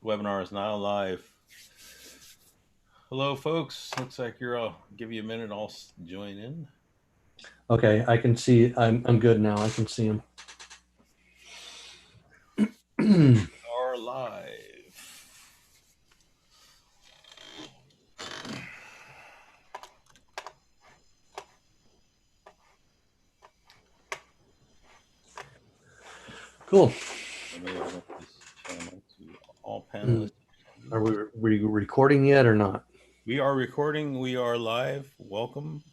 Webinar is now live. Hello, folks. Looks like I'll give you a minute. I'll join in. Okay, I can see. I'm good now. I can see him. Are live. Cool. Let me open up this channel to all panelists. Are we recording yet or not? We are recording. We are live. Welcome.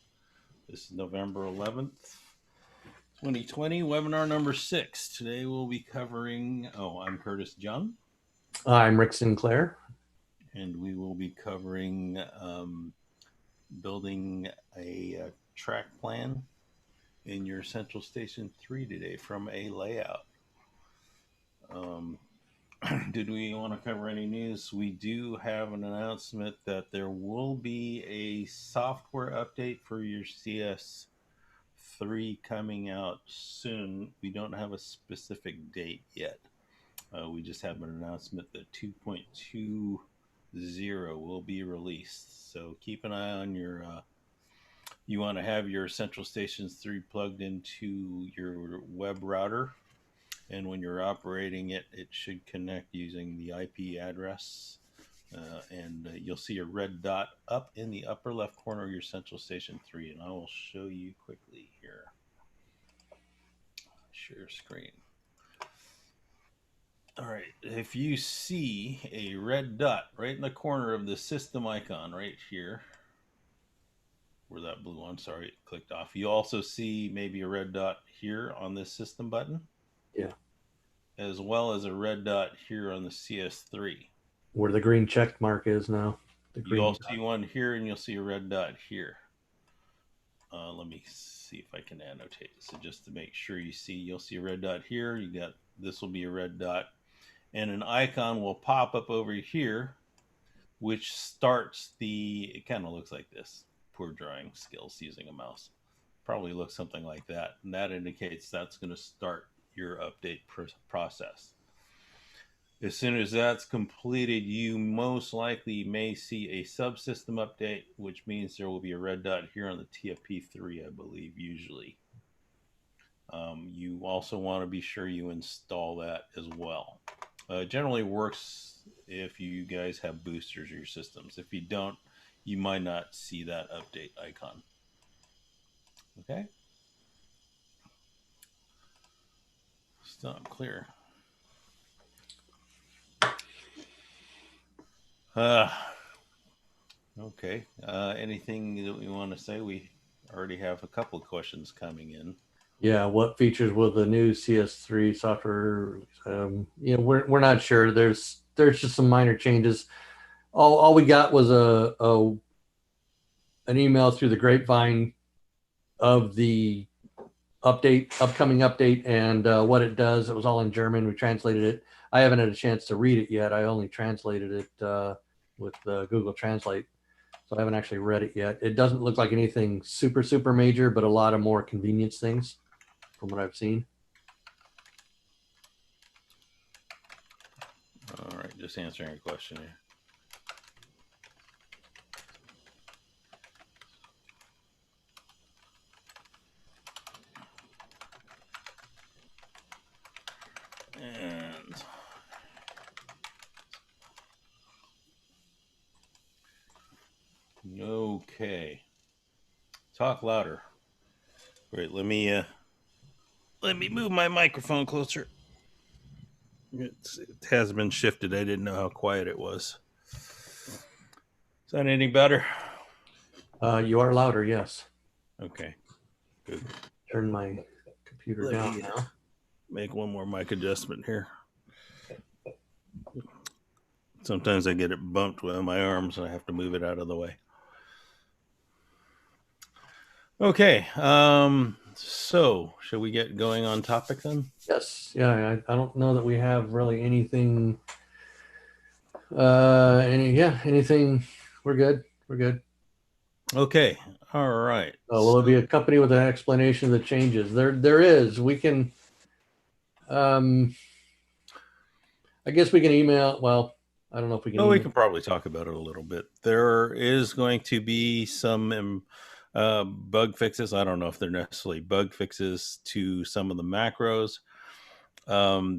This is November 11th, 2020, webinar number 6. Today we'll be covering, I'm Curtis Jung. I'm Rick Sinclair. And we will be covering building a track plan in your Central Station 3 today from a layout. Did we want to cover any news? We do have an announcement that there will be a software update for your CS3 coming out soon. We don't have a specific date yet. We just have an announcement that 2.20 will be released. So keep an eye on your, you want to have your Central Stations 3 plugged into your web router. And when you're operating it, it should connect using the IP address. And you'll see a red dot up in the upper left corner of your Central Station 3. And I will show you quickly here. Share screen. All right. If you see a red dot right in the corner of the system icon right here, where that blue one, sorry, it clicked off. You also see maybe a red dot here on this system button. Yeah. As well as a red dot here on the CS3. Where the green check mark is now. You'll see one here and you'll see a red dot here. Let me see if I can annotate. So just to make sure you see, you'll see a red dot here. You got, this will be a red dot. And an icon will pop up over here, which starts the, it kind of looks like this. Poor drawing skills using a mouse. Probably looks something like that. And that indicates that's going to start your update process. As soon as that's completed, you most likely may see a subsystem update, which means there will be a red dot here on the TFP3, I believe, usually. You also want to be sure you install that as well. Generally works if you guys have boosters or your systems. If you don't, you might not see that update icon. Okay. Still not clear. Okay. Anything that we want to say? We already have a couple of questions coming in. Yeah. What features will the new CS3 software? We're not sure. There's just some minor changes. All we got was an email through the grapevine of the upcoming update and what it does. It was all in German. We translated it. I haven't had a chance to read it yet. I only translated it with Google Translate. So I haven't actually read it yet. It doesn't look like anything super major, but a lot of more convenience things from what I've seen. All right, just answering a question here. And okay, talk louder. Great. Let me move my microphone closer. It has been shifted. I didn't know how quiet it was. Is that any better? You are louder, yes. Okay, good. Turn my computer down now. Make one more mic adjustment here. Sometimes I get it bumped with my arms and I have to move it out of the way. Okay, so should we get going on topic then? Yes. Yeah, I don't know that we have really anything. Anything. We're good. Okay. All right. Will it be accompanied with an explanation of the changes? There is. We can. I guess we can email. Well, I don't know if we can Well, we email. can probably talk about it a little bit. There is going to be some bug fixes. I don't know if they're necessarily bug fixes to some of the macros.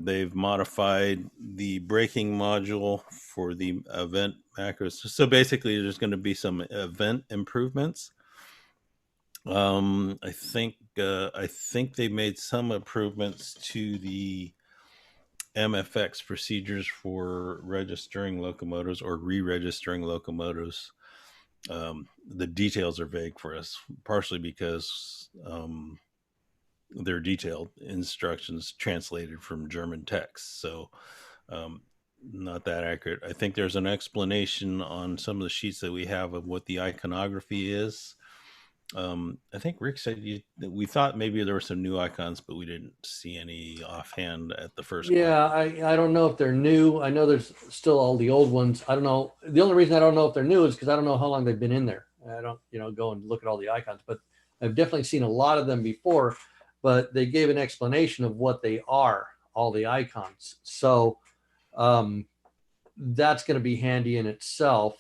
They've modified the braking module for the event macros. So basically, there's going to be some event improvements. I think they made some improvements to the MFX procedures for registering locomotives or re-registering locomotives. The details are vague for us, partially because they're detailed instructions translated from German text. So, um, not that accurate. I think there's an explanation on some of the sheets that we have of what the iconography is. I think Rick said we thought maybe there were some new icons, but we didn't see any offhand at the first glance. Yeah, I don't know if they're new. I know there's still all the old ones. I don't know. The only reason I don't know if they're new is because I don't know how long they've been in there. I don't, go and look at all the icons, but I've definitely seen a lot of them before. But they gave an explanation of what they are, all the icons. So um, that's going to be handy in itself.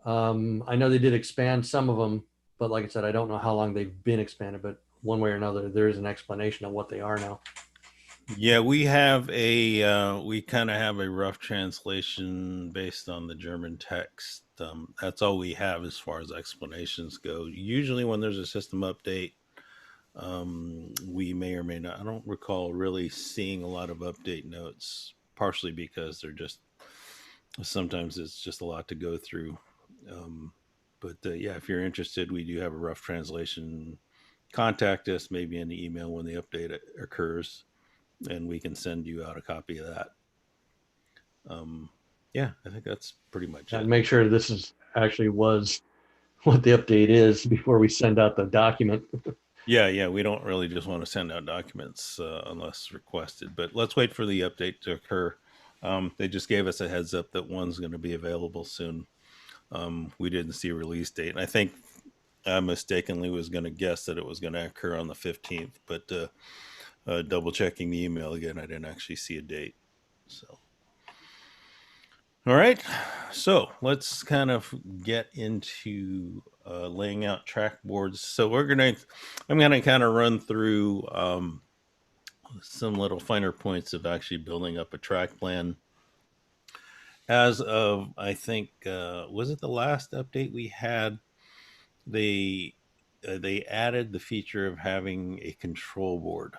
I know they did expand some of them, but like I said, I don't know how long they've been expanded. But one way or another, there is an explanation of what they are now. Yeah, we kind of have a rough translation based on the German text. That's all we have as far as explanations go. Usually, when there's a system update, we may or may not. I don't recall really seeing a lot of update notes, partially because they're just sometimes it's just a lot to go through. Um, but yeah, if you're interested, we do have a rough translation. Contact us maybe in the email when the update occurs, and we can send you out a copy of that. Um, yeah, I think that's pretty much And it. make sure this is actually was what the update is before we send out the document. Yeah, we don't really just want to send out documents unless requested, but let's wait for the update to occur. They just gave us a heads up that one's going to be available soon. We didn't see a release date. And I think I mistakenly was going to guess that it was going to occur on the 15th, but double checking the email again, I didn't actually see a date. So, all right. So let's kind of get into laying out track boards. So I'm going to kind of run through some little finer points of actually building up a track plan. As of, I think, was it the last update we had? They added the feature of having a control board,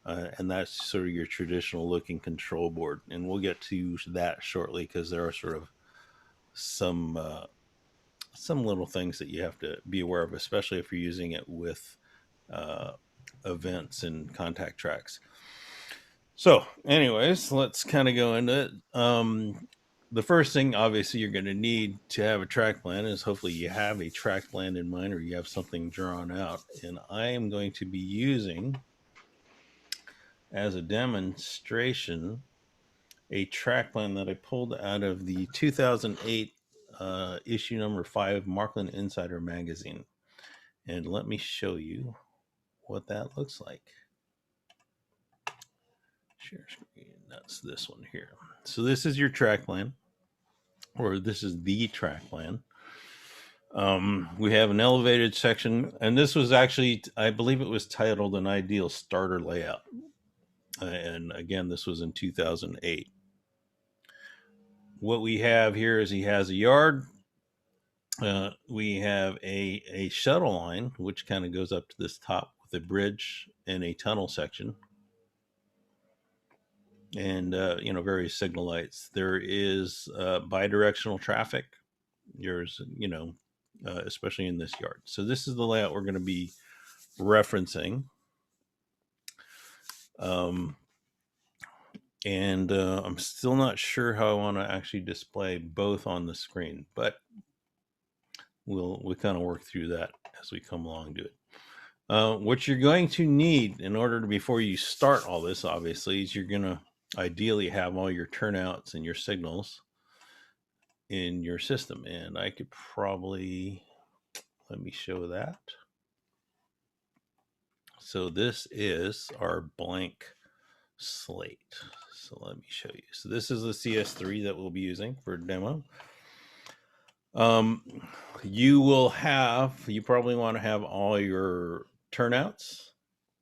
and that's sort of your traditional looking control board. And we'll get to that shortly because there are sort of some some little things that you have to be aware of, especially if you're using it with uh, events and contact tracks. So, anyways, let's kind of go into it. The first thing, obviously, you're going to need to have a track plan is hopefully you have a track plan in mind or you have something drawn out. And I am going to be using as a demonstration a track plan that I pulled out of the 2008 issue number 5 Marklin Insider magazine. And let me show you what that looks like. Share screen. That's this one here. So this is your track plan, or this is the track plan. We have an elevated section, and this was actually, I believe it was titled an ideal starter layout. And again, this was in 2008. What we have here is he has a yard. We have a shuttle line, which kind of goes up to this top with a bridge and a tunnel section. And various signal lights. There is bidirectional traffic. There's especially in this yard. So this is the layout we're going to be referencing. And I'm still not sure how I want to actually display both on the screen, but we'll kind of work through that as we come along to it. What you're going to need in order to, before you start all this, obviously, is you're going to ideally have all your turnouts and your signals in your system. And I could probably, let me show that. So this is our blank slate. So let me show you. So this is the CS3 that we'll be using for demo. You probably want to have all your turnouts.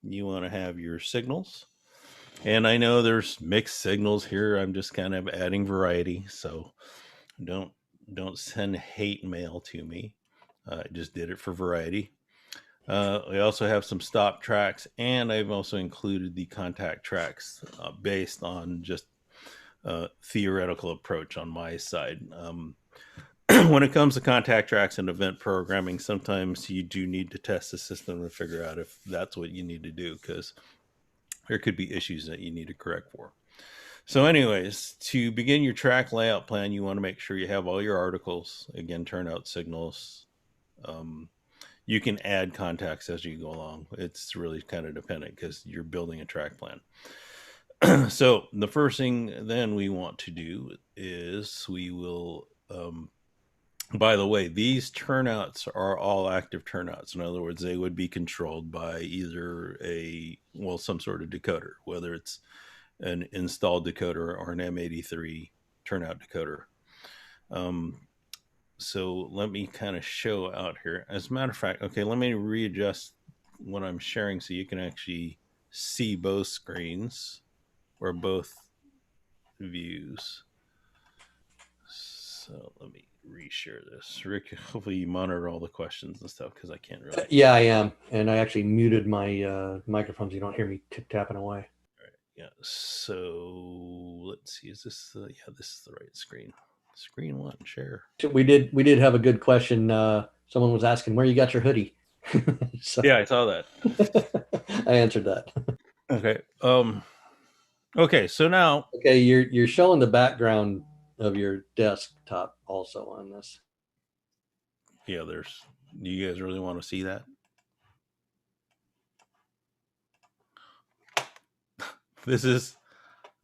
You want to have your signals. And I know there's mixed signals here. I'm just kind of adding variety. So don't send hate mail to me. I just did it for variety. We also have some stop tracks, and I've also included the contact tracks based on just theoretical approach on my side. When it comes to contact tracks and event programming, sometimes you do need to test the system to figure out if that's what you need to do, because there could be issues that you need to correct for. So anyways, to begin your track layout plan, you want to make sure you have all your articles, again, turnout signals. You can add contacts as you go along. It's really kind of dependent because you're building a track plan. So the first thing then we want to do is we will, by the way, these turnouts are all active turnouts. In other words, they would be controlled by either some sort of decoder, whether it's an installed decoder or an M83 turnout decoder. So let me kind of show out here. As a matter of fact, okay, let me readjust what I'm sharing so you can actually see both screens or both views. So let me reshare this. Rick, hopefully you monitor all the questions and stuff because I can't really. Yeah, I am. And I actually muted my microphone so you don't hear me tapping away. All right. Yeah. So let's see. Is this the, yeah, this is the right screen. Screen one, share. We did have a good question. Someone was asking where you got your hoodie. So Yeah, I saw that. I answered that. Okay. Okay, so now. Okay, you're showing the background of your desktop also on this. Yeah, do you guys really want to see that?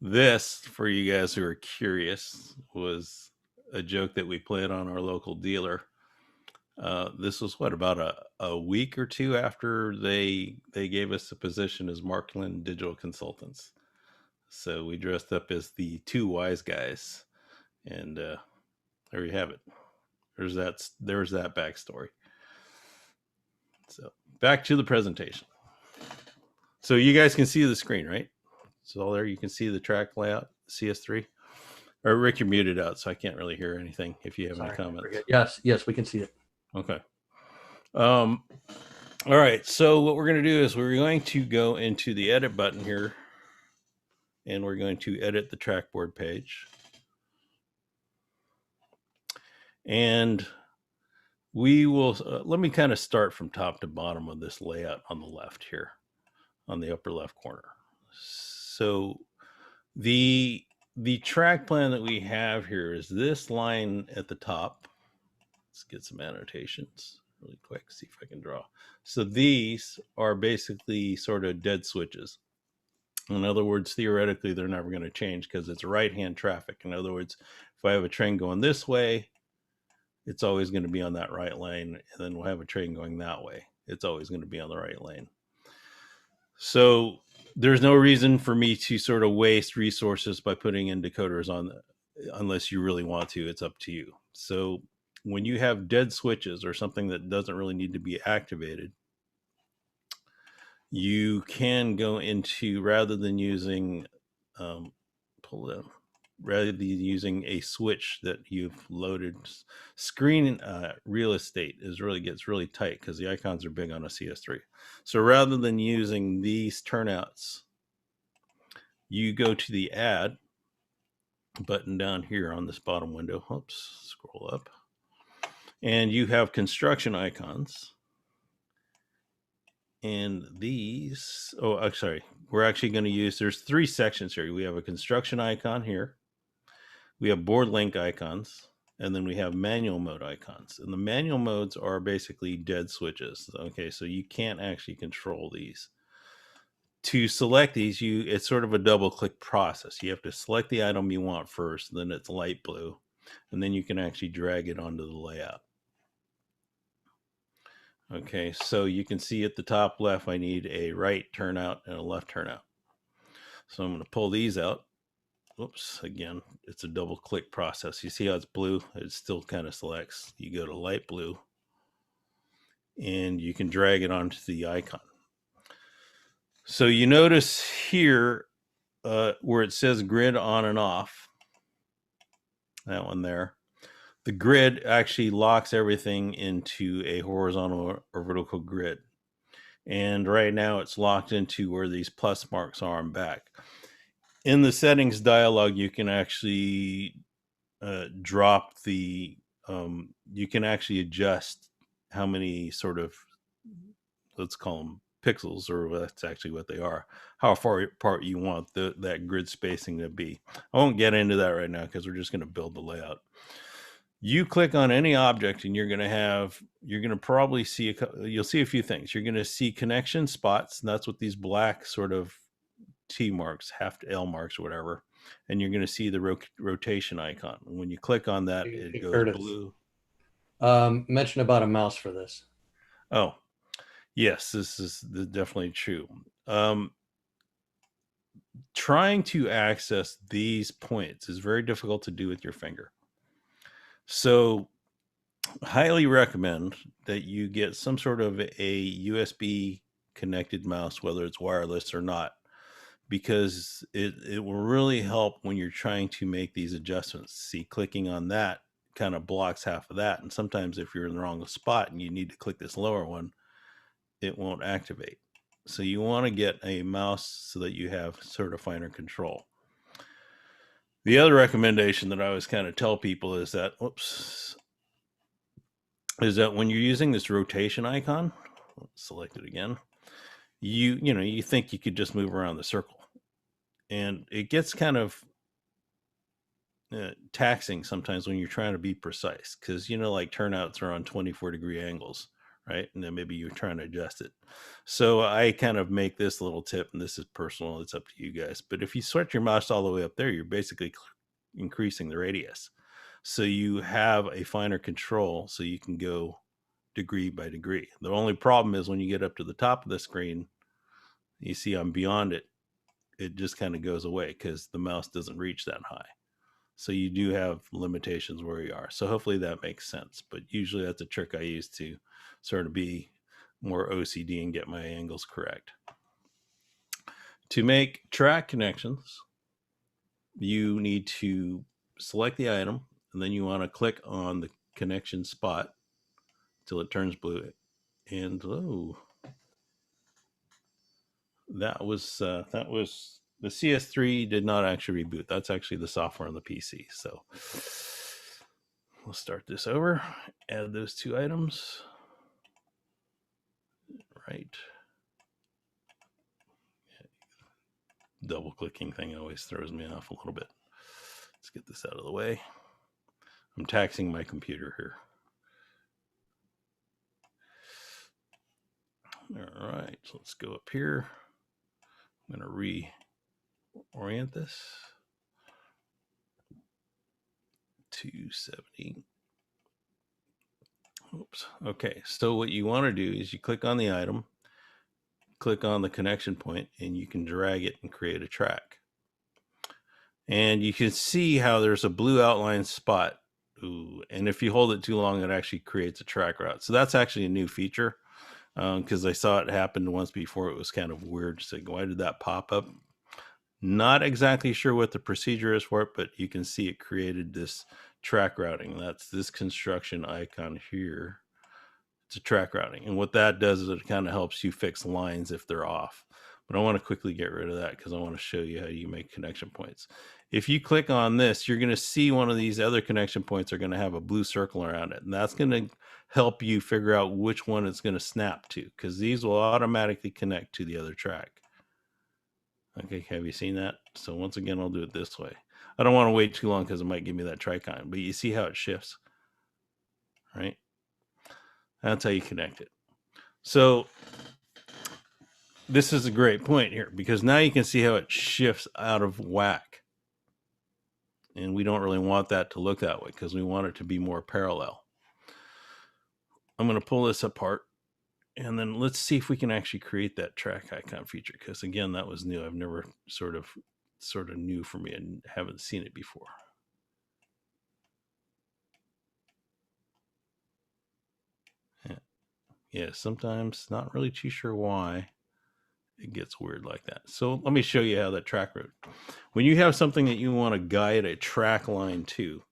This for you guys who are curious was a joke that we played on our local dealer. This was about a week or two after they gave us a position as Marklin Digital Consultants. So we dressed up as the two wise guys, and there you have it. There's that backstory. So back to the presentation. So you guys can see the screen, right? So all there you can see the track layout, CS3. Or Rick, you're muted out, so I can't really hear anything if you have any comments. Yes, we can see it. Okay. All right. So what we're going to do is we're going to go into the edit button here, and we're going to edit the trackboard page. And we will, let me kind of start from top to bottom of this layout on the left here, on the upper left corner. So the track plan that we have here is this line at the top. Let's get some annotations really quick, see if I can draw. So these are basically sort of dead switches. In other words, theoretically, they're never going to change because it's right-hand traffic. In other words, if I have a train going this way, it's always going to be on that right lane. And then we'll have a train going that way. It's always going to be on the right lane. So there's no reason for me to sort of waste resources by putting in decoders on, unless you really want to. It's up to you. So when you have dead switches or something that doesn't really need to be activated, you can go into, rather than using a switch that you've loaded, screen real estate gets really tight because the icons are big on a CS3. So rather than using these turnouts, you go to the add button down here on this bottom window. Oops, scroll up. And you have construction icons. And these, we're actually going to use, there's 3 sections here. We have a construction icon here. We have board link icons, and then we have manual mode icons. And the manual modes are basically dead switches. Okay, so you can't actually control these. To select these, it's sort of a double click process. You have to select the item you want first, then it's light blue, and then you can actually drag it onto the layout. Okay, so you can see at the top left, I need a right turnout and a left turnout. So I'm going to pull these out. Whoops, again, it's a double click process. You see how it's blue? It still kind of selects. You go to light blue and you can drag it onto the icon. So you notice here where it says grid on and off, that one there, the grid actually locks everything into a horizontal or vertical grid. And right now it's locked into where these plus marks are and back. In the settings dialog, you can actually drop the, you can actually adjust how many sort of, let's call them pixels, or that's actually what they are, how far apart you want that grid spacing to be. I won't get into that right now because we're just going to build the layout. You click on any object and you're going to probably see, you'll see a few things. You're going to see connection spots, and that's what these black sort of T marks, half L marks, or whatever. And you're going to see the rotation icon. When you click on that, it goes Curtis, blue. mention about a mouse for this. Oh, yes, this is definitely true. Trying to access these points is very difficult to do with your finger. So highly recommend that you get some sort of a USB connected mouse, whether it's wireless or not, because it will really help when you're trying to make these adjustments. See, clicking on that kind of blocks half of that. And sometimes if you're in the wrong spot and you need to click this lower one, it won't activate. So you want to get a mouse so that you have sort of finer control. The other recommendation that I always kind of tell people is that, when you're using this rotation icon, let's select it again, you think you could just move around the circle, and it gets kind of taxing sometimes when you're trying to be precise, because like turnouts are on 24-degree angles, right? And then maybe you're trying to adjust it. So I kind of make this little tip, and this is personal, it's up to you guys, but if you switch your mouse all the way up there, you're basically increasing the radius, so you have a finer control, so you can go degree by degree. The only problem is when you get up to the top of the screen, you see I'm beyond it, it just kind of goes away because the mouse doesn't reach that high. So you do have limitations where you are. So hopefully that makes sense. But usually that's a trick I use to sort of be more OCD and get my angles correct. To make track connections, you need to select the item, and then you want to click on the connection spot till it turns blue. And that was the CS3 did not actually reboot. That's actually the software on the PC. So we'll start this over, add those two items. Right. Double clicking thing always throws me off a little bit. Let's get this out of the way. I'm taxing my computer here. All right, so let's go up here. I'm going to reorient this. 270. Oops. Okay, so what you want to do is you click on the item, click on the connection point, and you can drag it and create a track. And you can see how there's a blue outline spot. Ooh, and if you hold it too long, it actually creates a track route. So that's actually a new feature, because I saw it happen once before. It was kind of weird. Just like, why did that pop up? Not exactly sure what the procedure is for it, but you can see it created this track routing. That's this construction icon here. It's a track routing. And what that does is it kind of helps you fix lines if they're off. But I want to quickly get rid of that because I want to show you how you make connection points. If you click on this, you're going to see one of these other connection points are going to have a blue circle around it. And that's going to help you figure out which one it's going to snap to, because these will automatically connect to the other track. Okay, have you seen that? So once again, I'll do it this way. I don't want to wait too long because it might give me that tricon, but you see how it shifts, right? That's how you connect it. So this is a great point here, because now you can see how it shifts out of whack. And we don't really want that to look that way because we want it to be more parallel. I'm going to pull this apart And then let's see if we can actually create that track icon feature, because again, that was new. I've never sort of new for me and haven't seen it before. Yeah, sometimes not really too sure why it gets weird like that. So let me show you how that track route. When you have something that you want to guide a track line to,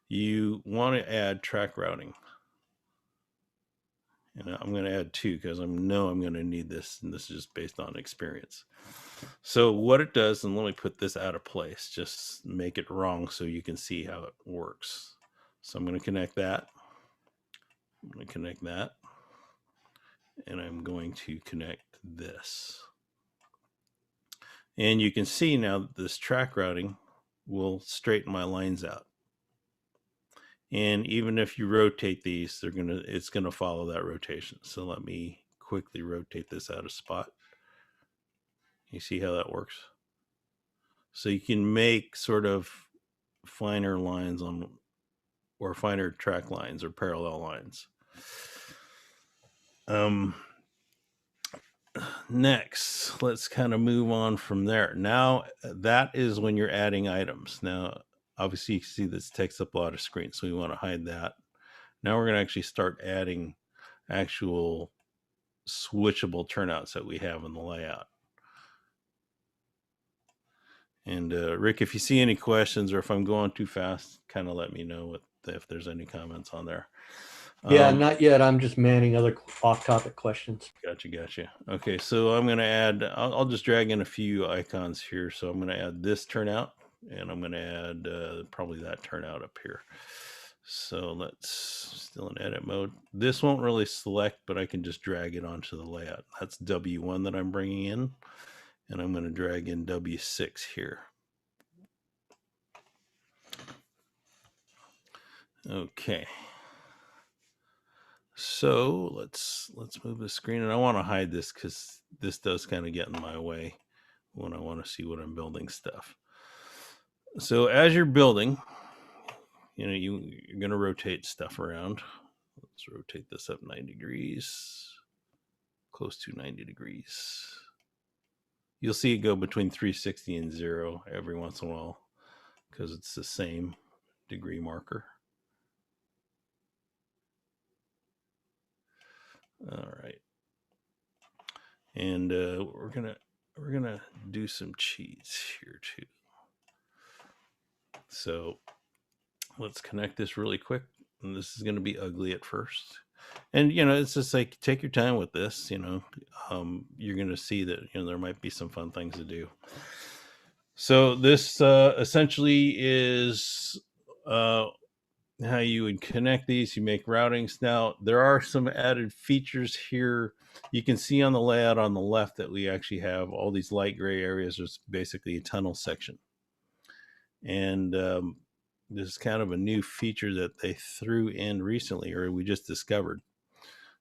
you want to add track routing. And I'm going to add 2 because I know I'm going to need this, and this is just based on experience. So what it does, and let me put this out of place, just make it wrong so you can see how it works. So I'm going to connect that. I'm going to connect that. And I'm going to connect this. And you can see now that this track routing will straighten my lines out. And even if you rotate these, it's gonna follow that rotation. So let me quickly rotate this out of spot. You see how that works? So you can make sort of finer lines on, or finer track lines or parallel lines. Next, let's kind of move on from there. Now, that is when you're adding items. Now, obviously, you can see this takes up a lot of screen, so we want to hide that. Now we're going to actually start adding actual switchable turnouts that we have in the layout. And Rick, if you see any questions or if I'm going too fast, kind of let me know if there's any comments on there. Yeah, not yet. I'm just manning other off-topic questions. Gotcha. Okay, so I'm going to add, I'll just drag in a few icons here. So I'm going to add this turnout, and I'm going to add probably that turnout up here. So let's, still in edit mode. This won't really select, but I can just drag it onto the layout. That's W1 that I'm bringing in, and I'm going to drag in W6 here. Okay. So let's move the screen, and I want to hide this because this does kind of get in my way when I want to see what I'm building stuff. So as you're building, you're going to rotate stuff around. Let's rotate this up 90 degrees, close to 90 degrees. You'll see it go between 360 and 0 every once in a while because it's the same degree marker. All right. And we're gonna do some cheats here too. So let's connect this really quick. And this is going to be ugly at first. And, it's just like, take your time with this, you're going to see that, there might be some fun things to do. So this essentially is how you would connect these. You make routings. Now, there are some added features here. You can see on the layout on the left that we actually have all these light gray areas. There's basically a tunnel section. And this is kind of a new feature that they threw in recently, or we just discovered.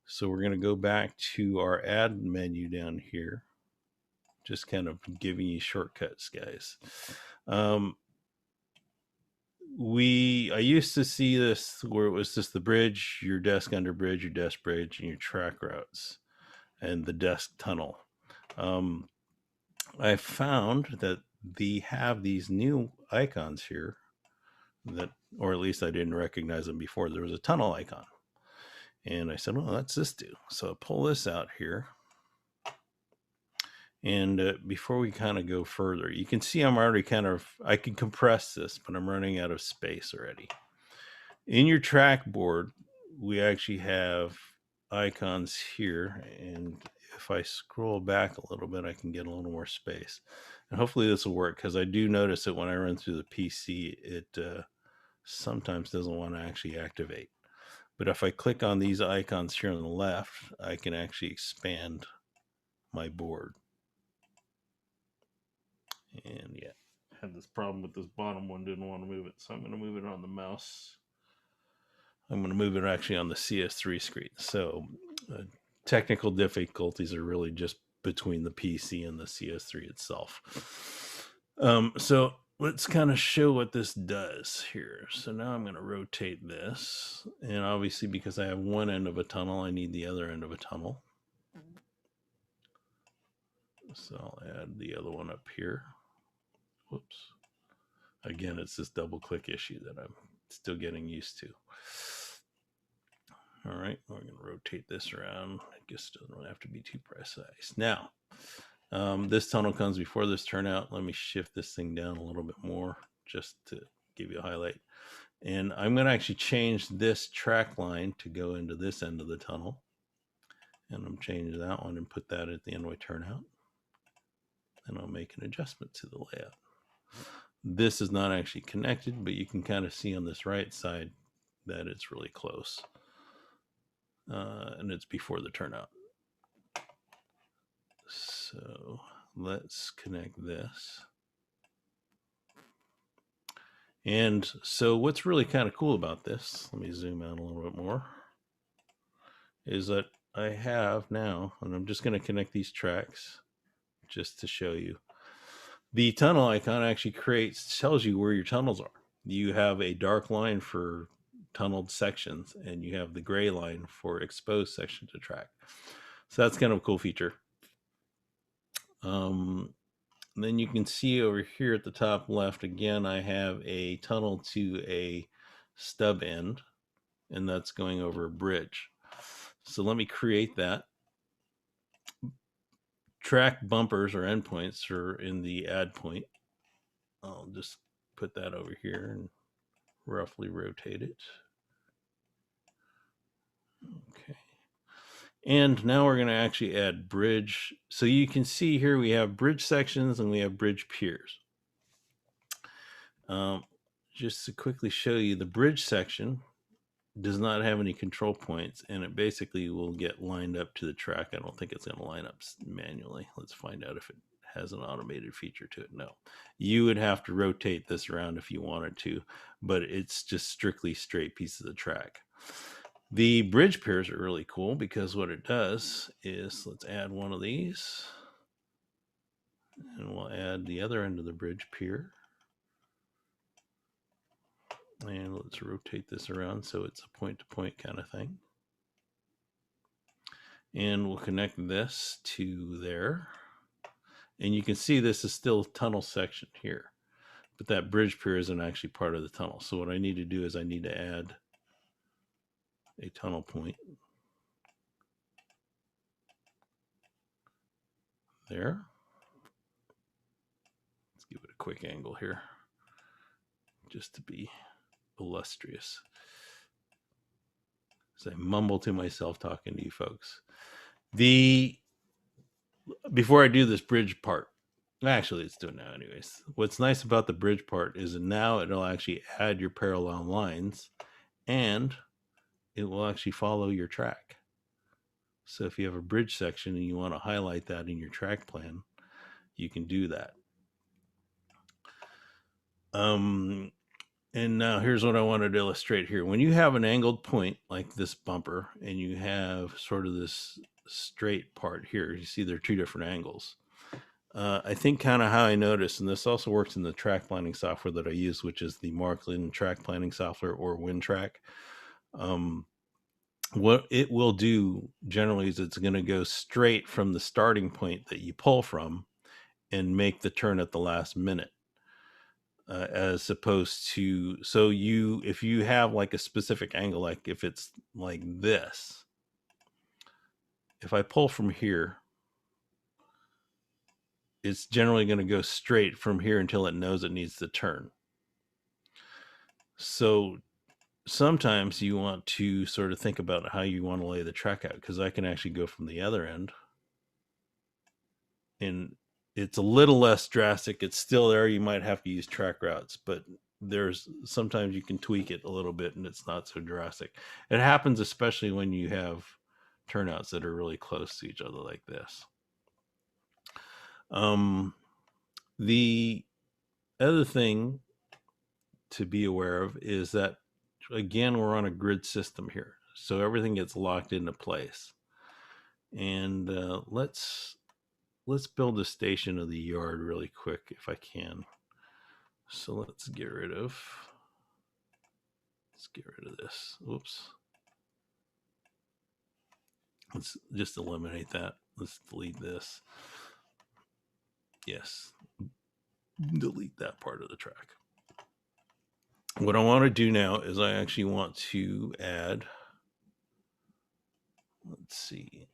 So we're going to go back to our add menu down here. Just kind of giving you shortcuts, guys. I used to see this where it was just the bridge, your desk under bridge, your desk bridge, and your track routes, and the desk tunnel. I found that they have these new icons here that, or at least I didn't recognize them before. There was a tunnel icon. And I said, well, let's this do. So I'll pull this out here. And before we kind of go further, you can see I'm already I can compress this, but I'm running out of space already. In your trackboard, we actually have icons here. And if I scroll back a little bit, I can get a little more space. And hopefully this will work, because I do notice that when I run through the PC, it sometimes doesn't want to actually activate. But if I click on these icons here on the left, I can actually expand my board. And yeah, I had this problem with this bottom one, didn't want to move it. So I'm going to move it on the mouse. I'm going to move it actually on the CS3 screen. So technical difficulties are really just between the PC and the CS3 itself. So let's kind of show what this does here. So now I'm going to rotate this. And obviously, because I have one end of a tunnel, I need the other end of a tunnel. So I'll add the other one up here. Whoops. Again, it's this double click issue that I'm still getting used to. All right, we're going to rotate this around. I guess it doesn't really have to be too precise. Now, this tunnel comes before this turnout. Let me shift this thing down a little bit more just to give you a highlight. And I'm going to actually change this track line to go into this end of the tunnel. And I'm changing that one and put that at the end of my turnout. And I'll make an adjustment to the layout. This is not actually connected, but you can kind of see on this right side that it's really close. And it's before the turnout. So let's connect this. And so what's really kind of cool about this, let me zoom out a little bit more, is that I have now, and I'm just going to connect these tracks just to show you. The tunnel icon actually tells you where your tunnels are. You have a dark line for tunneled sections, and you have the gray line for exposed section to track. So that's kind of a cool feature. Then you can see over here at the top left, again, I have a tunnel to a stub end, and that's going over a bridge. So let me create that. Track bumpers or endpoints are in the add point. I'll just put that over here and roughly rotate it. Okay. And now we're going to actually add bridge. So you can see here we have bridge sections and we have bridge piers. Just to quickly show you, the bridge section does not have any control points, and it basically will get lined up to the track. I don't think it's going to line up manually. Let's find out if it has an automated feature to it. No, you would have to rotate this around if you wanted to, but it's just strictly straight pieces of track. The bridge piers are really cool because what it does is, let's add one of these, and we'll add the other end of the bridge pier. And let's rotate this around so it's a point-to-point kind of thing. And we'll connect this to there. And you can see this is still tunnel section here, but that bridge pier isn't actually part of the tunnel. So what I need to do is I need to add a tunnel point there. Let's give it a quick angle here just to be illustrious. As I mumble to myself talking to you folks. Before I do this bridge part, actually let's do it now anyways. What's nice about the bridge part is that now it'll actually add your parallel lines and it will actually follow your track. So if you have a bridge section and you want to highlight that in your track plan, you can do that. And now here's what I wanted to illustrate here. When you have an angled point like this bumper and you have sort of this straight part here, you see there are two different angles. I think kind of how I noticed, and this also works in the track planning software that I use, which is the Marklin track planning software or WinTrack. What it will do generally is it's going to go straight from the starting point that you pull from and make the turn at the last minute. As opposed to, so if you have like a specific angle, like if it's like this, if I pull from here, it's generally going to go straight from here until it knows it needs to turn. So sometimes you want to sort of think about how you want to lay the track out, because I can actually go from the other end and it's a little less drastic. It's still there. You might have to use track routes, but there's sometimes you can tweak it a little bit and it's not so drastic. It happens especially when you have turnouts that are really close to each other like this. The other thing to be aware of is that, again, we're on a grid system here, so everything gets locked into place. And let's build a station of the yard really quick if I can. So let's get rid of this. Oops. Let's just eliminate that. Let's delete this. Yes, delete that part of the track. What I want to do now is I actually want to add, let's see,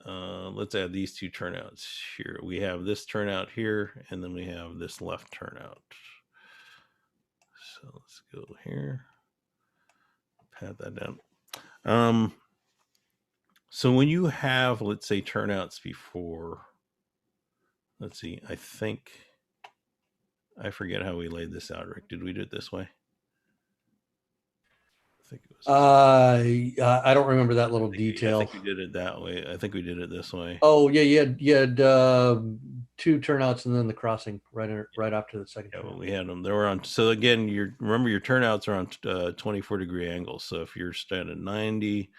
let's add these two turnouts here. We have this turnout here, and then we have this left turnout. So let's go here, pat that down. So when you have, let's say, turnouts before, let's see, I think, I forget how we laid this out, Rick. Did we do it this way? I think it was. I don't remember that little detail. I think we did it that way. I think we did it this way. Oh yeah, you had two turnouts and then the crossing right after the second. Yeah, well, we had them. They were on. So again, remember your turnouts are on 24-degree angles. So if you're standing at 90,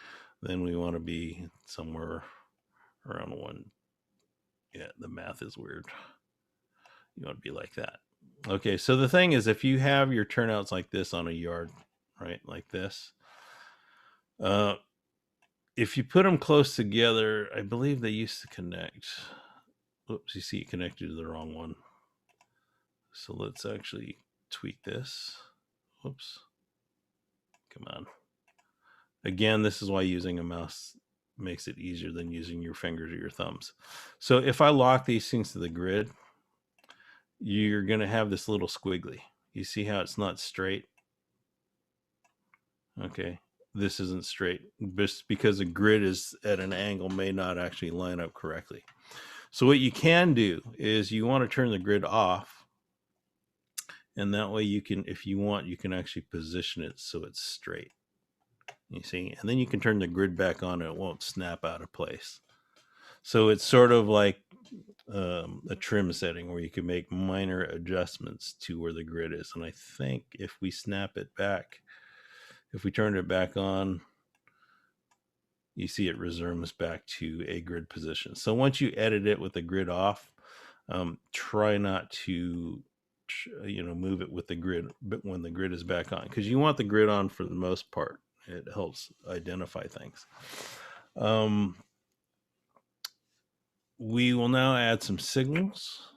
then we want to be somewhere around one. Yeah, the math is weird. You want to be like that. Okay, so the thing is, if you have your turnouts like this on a yard, right, like this, if you put them close together, I believe they used to connect. Oops, you see it connected to the wrong one. So let's actually tweak this. Whoops. Come on. Again, this is why using a mouse makes it easier than using your fingers or your thumbs. So if I lock these things to the grid, you're going to have this little squiggly. You see how it's not straight? Okay, this isn't straight just because the grid is at an angle may not actually line up correctly. So what you can do is you want to turn the grid off, and that way you can, if you want, you can actually position it so it's straight. You see, and then you can turn the grid back on and it won't snap out of place. So it's sort of like a trim setting where you can make minor adjustments to where the grid is. And I think if we snap it back, if we turn it back on, you see it resumes back to a grid position. So once you edit it with the grid off, try not to move it with the grid, but when the grid is back on, because you want the grid on for the most part. It helps identify things. We will now add some signals.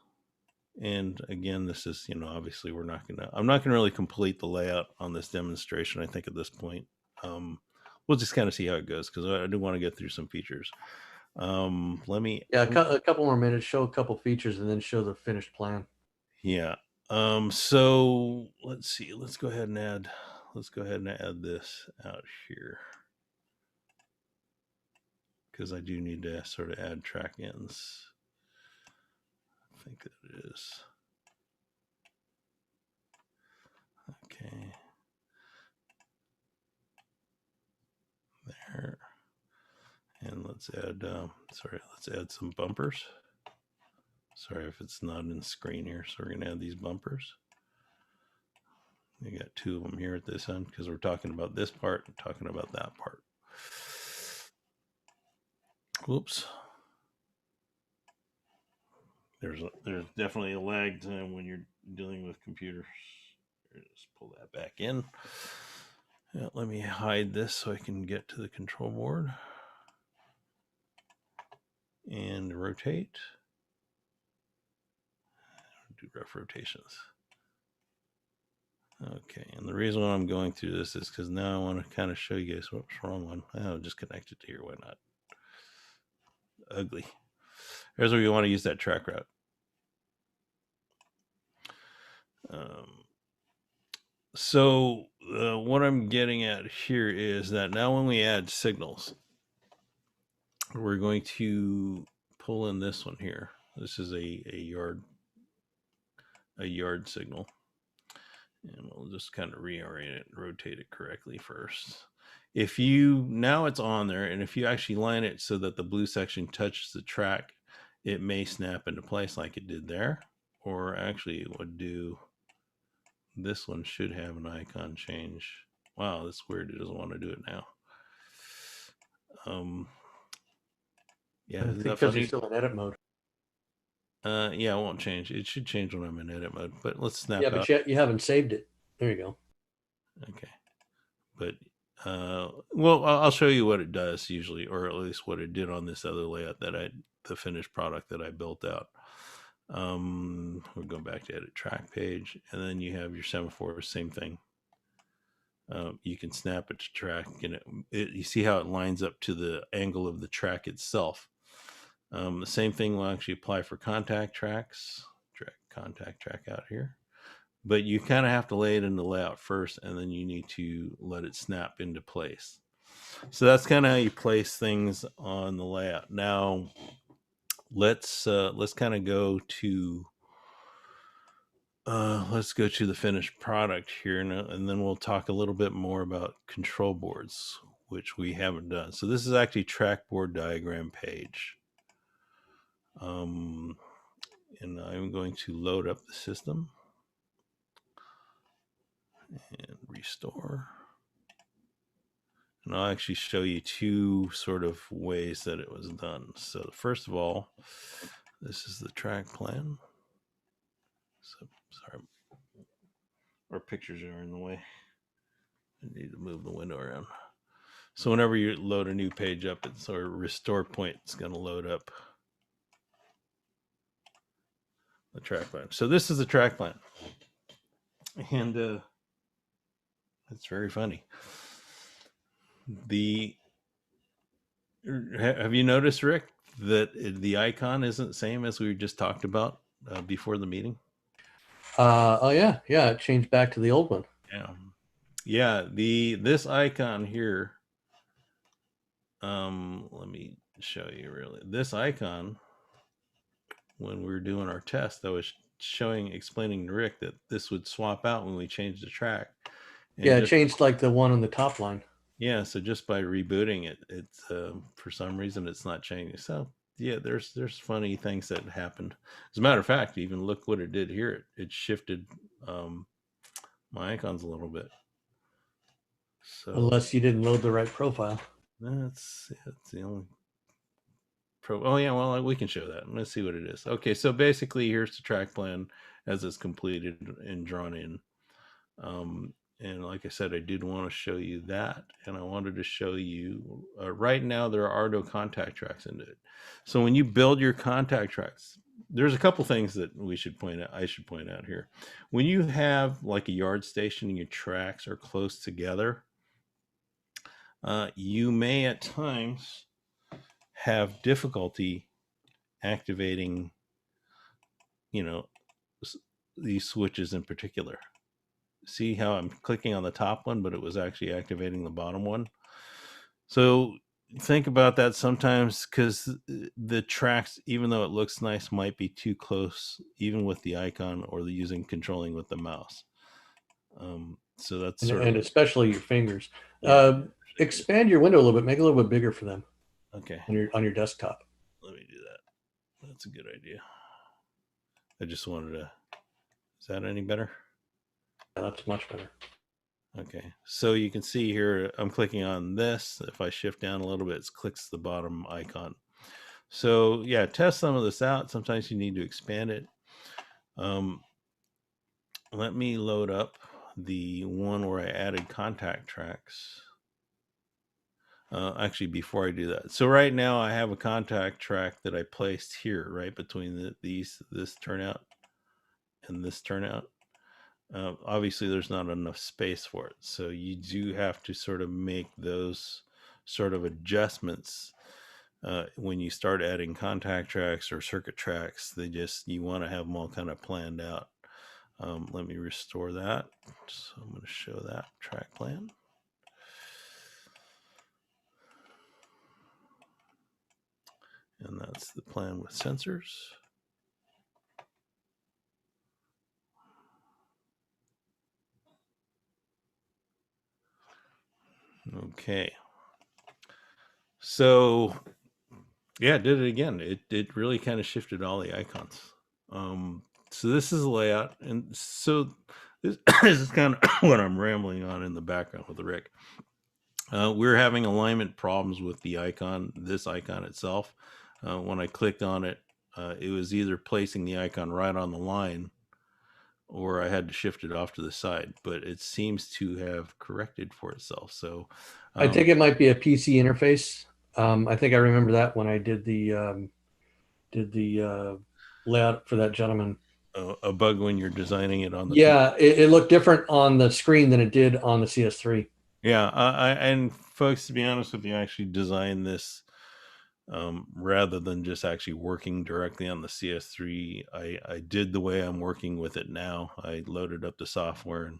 And again, this is, obviously I'm not going to really complete the layout on this demonstration. I think at this point, we'll just kind of see how it goes, because I do want to get through some features. Let me, a couple more minutes, show a couple features and then show the finished plan. Yeah. So let's see, let's go ahead and add this out here, because I do need to sort of add track ends. I think that it is. Okay. There. And let's add, let's add some bumpers. Sorry if it's not in the screen here. So we're going to add these bumpers. We got two of them here at this end because we're talking about this part and talking about that part. Whoops. There's definitely a lag time when you're dealing with computers. Just pull that back in. Yeah, let me hide this so I can get to the control board. And rotate. Do rough rotations. Okay, and the reason why I'm going through this is because now I want to kind of show you guys what's wrong one. Oh, just connect it to here. Why not? Ugly. Here's where you want to use that track route. So what I'm getting at here is that now when we add signals, we're going to pull in this one here. This is a yard signal. And we'll just kind of reorient it and rotate it correctly first. If you, now it's on there, and if you actually line it so that the blue section touches the track, it may snap into place like it did there. Or actually it would do, this one should have an icon change. Wow, that's weird. It doesn't want to do it now. Yeah, I think because you're still in edit mode. Yeah, it won't change. It should change when I'm in edit mode, but let's snap out. Yeah, but you haven't saved it. There you go. Okay. But Well, I'll show you what it does usually, or at least what it did on this other layout the finished product that I built out. We're going back to edit track page, and then you have your semaphore, same thing. You can snap it to track, and you see how it lines up to the angle of the track itself. The same thing will actually apply for contact tracks. Contact track out here. But you kind of have to lay it in the layout first, and then you need to let it snap into place. So that's kind of how you place things on the layout. Now, let's kind of go to the finished product here, and then we'll talk a little bit more about control boards, which we haven't done. So this is actually trackboard diagram page. And I'm going to load up the system and restore. And I'll actually show you two sort of ways that it was done. So first of all, this is the track plan. So sorry, our pictures are in the way. I need to move the window around. So whenever you load a new page up, it's our restore point. It's going to load up the track plan. So this is the track plan. And it's very funny. Have you noticed, Rick, that the icon isn't the same as we just talked about before the meeting? Oh yeah, it changed back to the old one. Yeah. This icon here. Let me show you really. This icon, when we were doing our test, I was explaining to Rick that this would swap out when we changed the track. And it changed like the one on the top line. Yeah, so just by rebooting it, it's for some reason it's not changing. So yeah, there's funny things that happened. As a matter of fact, even look what it did here. It shifted my icons a little bit. So unless you didn't load the right profile. That's the only oh yeah, well we can show that. Let's see what it is. Okay, so basically here's the track plan as it's completed and drawn in. And like I said, I did want to show you that, and I wanted to show you right now there are no contact tracks into it. So when you build your contact tracks, there's a couple things that I should point out here. When you have like a yard station and your tracks are close together, you may at times have difficulty activating, these switches in particular. See how I'm clicking on the top one, but it was actually activating the bottom one. So think about that sometimes, because the tracks, even though it looks nice, might be too close, even with the icon or controlling with the mouse. So that's and especially your fingers. Expand your window a little bit, make it a little bit bigger for them. Okay. On your desktop. Let me do that. That's a good idea. I just wanted to. Is that any better? Yeah, that's much better. Okay, so you can see here, I'm clicking on this. If I shift down a little bit, it clicks the bottom icon. So yeah, test some of this out. Sometimes you need to expand it. Let me load up the one where I added contact tracks. Actually, before I do that, so right now I have a contact track that I placed here, right between this turnout and this turnout. Obviously there's not enough space for it, so you do have to sort of make those sort of adjustments when you start adding contact tracks or circuit tracks. You want to have them all kind of planned out. Let me restore that. So I'm going to show that track plan. And that's the plan with sensors. Okay. So yeah, did it again. It really kind of shifted all the icons. So this is the layout, and so this is kind of what I'm rambling on in the background with Rick. We're having alignment problems with the icon, this icon itself. When I clicked on it, it was either placing the icon right on the line, or I had to shift it off to the side, but it seems to have corrected for itself. So I think it might be a PC interface. I think I remember that when I did the layout for that gentleman. a bug when you're designing it on the PC. Yeah, it looked different on the screen than it did on the CS3. Yeah, and folks, to be honest with you, I actually designed this rather than just actually working directly on the CS3. I did the way I'm working with it now. I loaded up the software and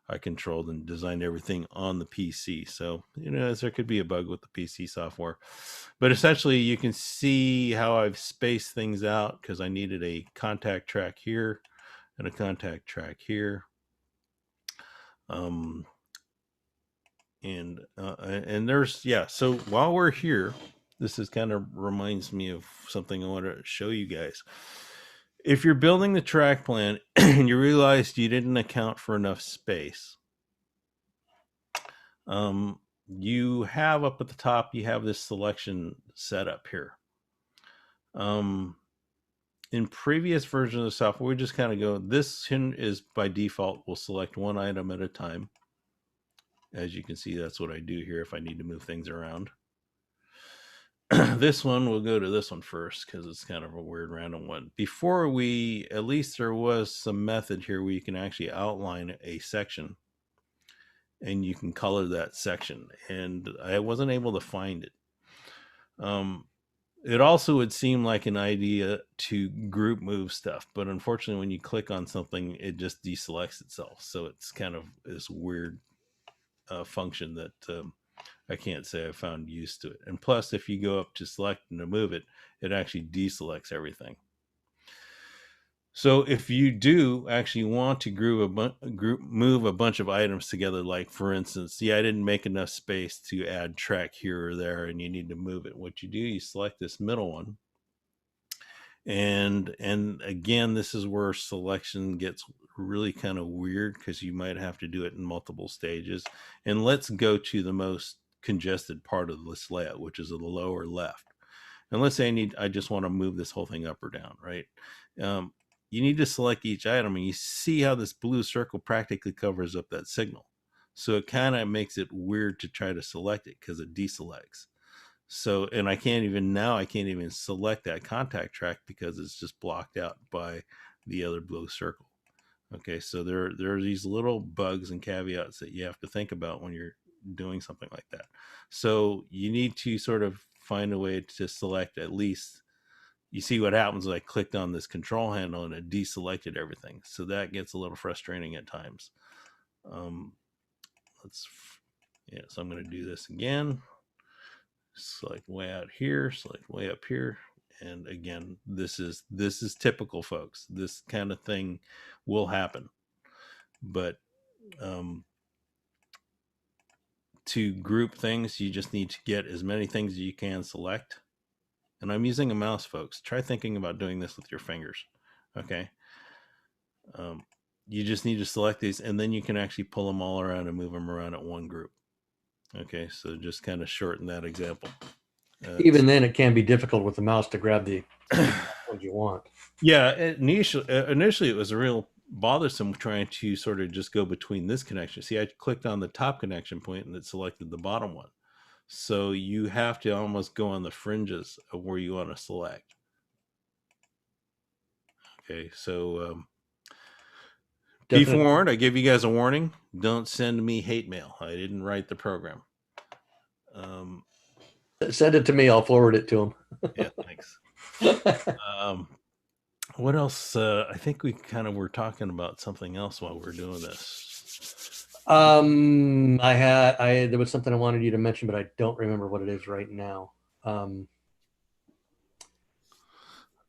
I controlled and designed everything on the PC. So, there could be a bug with the PC software. But essentially, you can see how I've spaced things out because I needed a contact track here and a contact track here. And there's, yeah, so while we're here, this is kind of reminds me of something I want to show you guys. If you're building the track plan and you realized you didn't account for enough space, you have up at the top, you have this selection set up here. In previous versions of the software, we just kind of go, this is by default, we'll select one item at a time. As you can see, that's what I do here if I need to move things around. This one, we'll go to this one first because it's kind of a weird random one. Before at least there was some method here where you can actually outline a section and you can color that section. And I wasn't able to find it. It also would seem like an idea to group move stuff, but unfortunately, when you click on something, it just deselects itself. So it's kind of this weird function that I can't say I found use to it. And plus, if you go up to select and to move it, it actually deselects everything. So if you do actually want to move a bunch of items together, like for instance, I didn't make enough space to add track here or there, and you need to move it. What you do, you select this middle one. And again, this is where selection gets really kind of weird because you might have to do it in multiple stages. And let's go to the most congested part of this layout, which is the lower left. And let's say I just want to move this whole thing up or down, right? You need to select each item, and you see how this blue circle practically covers up that signal. So it kind of makes it weird to try to select it because it deselects. So, and I can't even select that contact track because it's just blocked out by the other blue circle. Okay, so there are these little bugs and caveats that you have to think about when you're doing something like that. So you need to sort of find a way to select at least. You see what happens when I clicked on this control handle and it deselected everything. So that gets a little frustrating at times. So I'm going to do this again. Select way out here, select way up here. And again, this is typical, folks. This kind of thing will happen. But to group things, you just need to get as many things as you can select. And I'm using a mouse, folks. Try thinking about doing this with your fingers. Okay. You just need to select these, and then you can actually pull them all around and move them around at one group. Okay, so just kind of shorten that example. Even then, it can be difficult with the mouse to grab the ones you want. Yeah, initially it was a real bothersome trying to sort of just go between this connection. See, I clicked on the top connection point and it selected the bottom one. So you have to almost go on the fringes of where you want to select. Okay, so be forewarned. I give you guys a warning. Don't send me hate mail. I didn't write the program. Send it to me. I'll forward it to him. Yeah, thanks. What else? I think we kind of were talking about something else while we're doing this. There was something I wanted you to mention, but I don't remember what it is right now.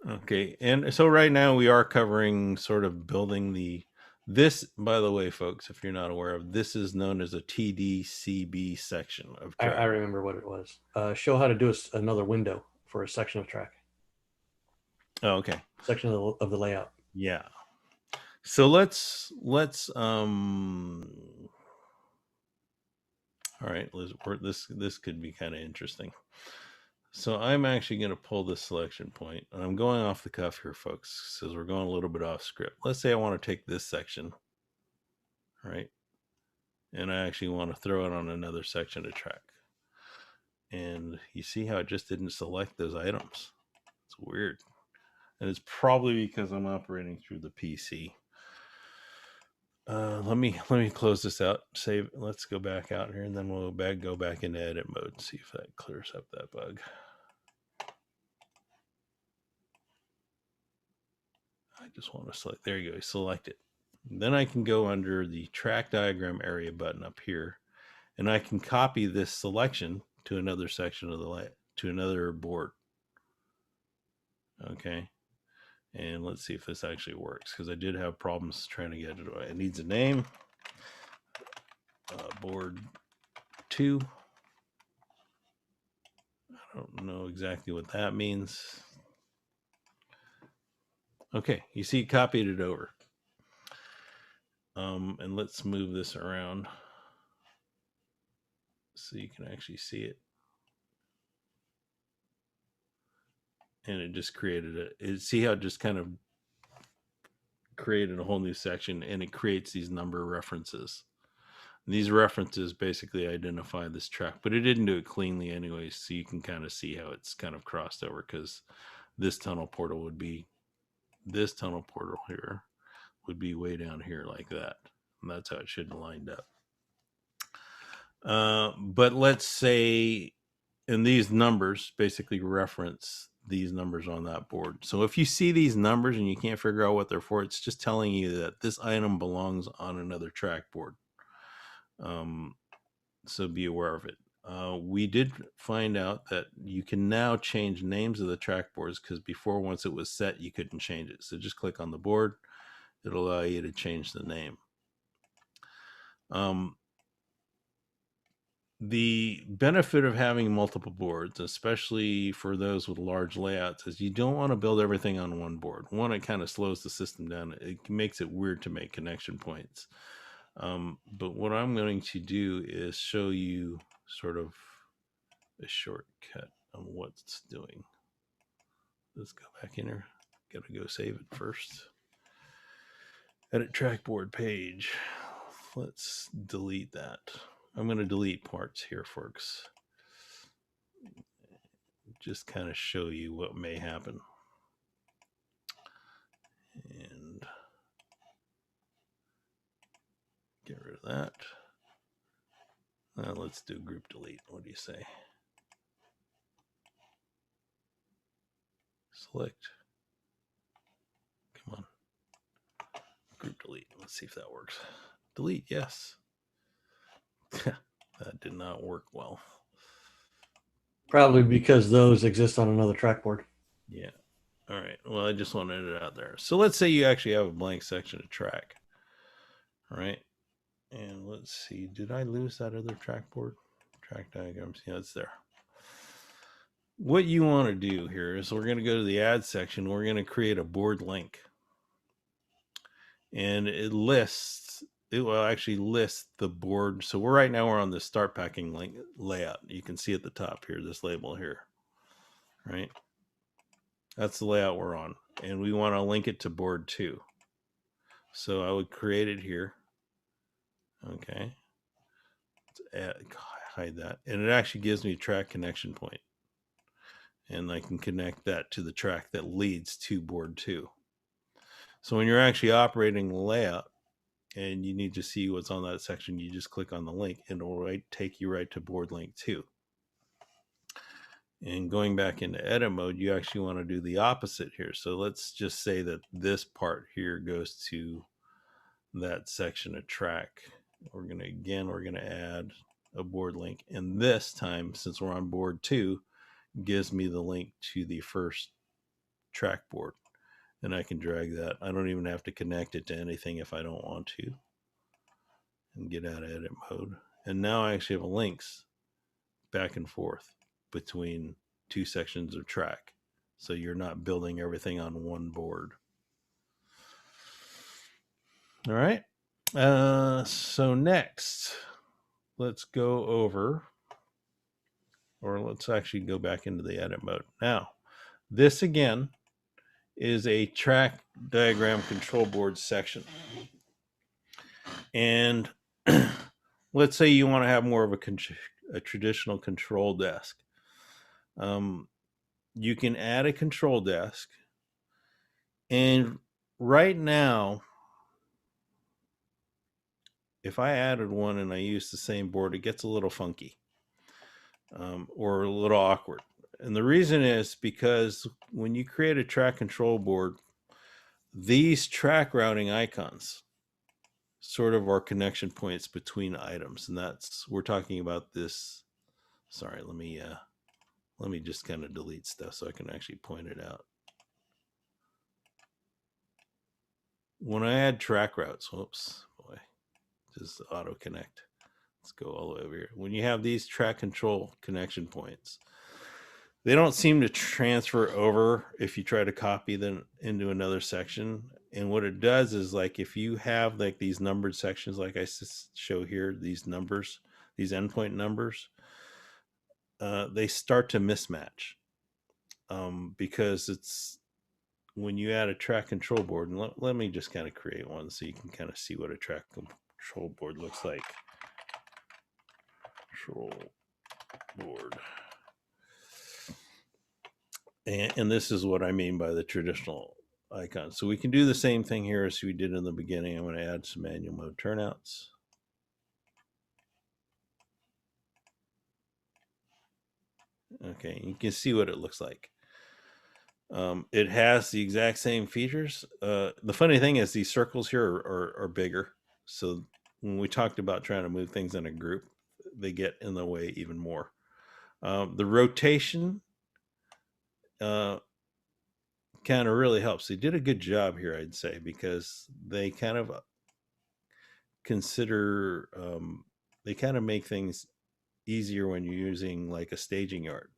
Okay, and so right now we are covering sort of building this, by the way, folks, if you're not aware of, this is known as a TDCB section of track. I remember what it was. Show how to do another window for a section of track. Oh, okay. Section of the layout. Yeah. So let's all right, this could be kind of interesting. So I'm actually going to pull this selection point, and I'm going off the cuff here, folks, because we're going a little bit off script. Let's say I want to take this section, right? And I actually want to throw it on another section of track. And you see how it just didn't select those items. It's weird. And it's probably because I'm operating through the PC. Let me close this out. Save. Let's go back out here, and then we'll go back into edit mode and see if that clears up that bug. I just want to select. There you go. Select it. Then I can go under the track diagram area button up here, and I can copy this selection to another section of to another board. Okay. And let's see if this actually works, because I did have problems trying to get it away. It needs a name. Board 2. I don't know exactly what that means. Okay, you see it copied it over. And let's move this around so you can actually see it. And it just created it. See how it just kind of created a whole new section, and it creates these number references. And these references basically identify this track, but it didn't do it cleanly anyway, so you can kind of see how it's kind of crossed over, because this tunnel portal would be, this tunnel portal here would be way down here like that. And that's how it should have lined up. But let's say, and these numbers basically reference these numbers on that board. So if you see these numbers and you can't figure out what they're for, it's just telling you that this item belongs on another track board. So be aware of it. We did find out that you can now change names of the track boards, because before, once it was set, you couldn't change it. So just click on the board. It'll allow you to change the name. The benefit of having multiple boards, especially for those with large layouts, is you don't want to build everything on one board. One, it kind of slows the system down. It makes it weird to make connection points. But what I'm going to do is show you sort of a shortcut on what it's doing. Let's go back in here. Got to go save it first. Edit trackboard page. Let's delete that. I'm going to delete parts here, folks. Just kind of show you what may happen. And get rid of that. Now let's do group delete. What do you say? Select. Come on. Group delete. Let's see if that works. Delete, yes. That did not work well. Probably because those exist on another trackboard. Yeah. All right. Well, I just wanted it out there. So let's say you actually have a blank section of track. All right. And let's see. Did I lose that other trackboard? Track diagrams. Yeah, it's there. What you want to do here is we're going to go to the add section. We're going to create a board link. And it will actually list the board. So right now we're on the start packing link layout. You can see at the top here, this label here, right? That's the layout we're on. And we want to link it to board 2. So I would create it here. Okay. Hide that. And it actually gives me a track connection point. And I can connect that to the track that leads to board 2. So when you're actually operating the layout and you need to see what's on that section, you just click on the link and it'll take you right to board link 2. And going back into edit mode, you actually want to do the opposite here. So let's just say that this part here goes to that section of track. We're going to add a board link. And this time, since we're on board 2, gives me the link to the first track board. And I can drag that. I don't even have to connect it to anything if I don't want to. And get out of edit mode. And now I actually have links back and forth between 2 sections of track. So you're not building everything on one board. All right. So next, let's go over. or let's actually go back into the edit mode. Now, this again is a track diagram control board section. And let's say you want to have more of a traditional control desk. You can add a control desk. And right now, if I added one and I use the same board, it gets a little funky or a little awkward. And the reason is because when you create a track control board, these track routing icons sort of are connection points between items. And we're talking about this. Sorry, let me just kind of delete stuff so I can actually point it out. When I add track routes, whoops, boy, just auto connect. Let's go all the way over here. When you have these track control connection points, they don't seem to transfer over if you try to copy them into another section. And what it does is, like, if you have like these numbered sections, like I show here, these numbers, these endpoint numbers, they start to mismatch because it's when you add a track control board. And let me just kind of create one so you can kind of see what a track control board looks like. Control board. And this is what I mean by the traditional icon. So we can do the same thing here as we did in the beginning. I'm going to add some manual mode turnouts. Okay, you can see what it looks like. It has the exact same features. The funny thing is these circles here are bigger. So when we talked about trying to move things in a group, they get in the way even more. The rotation kind of really helps. They did a good job here, I'd say, because they kind of consider, they kind of make things easier when you're using like a staging yard.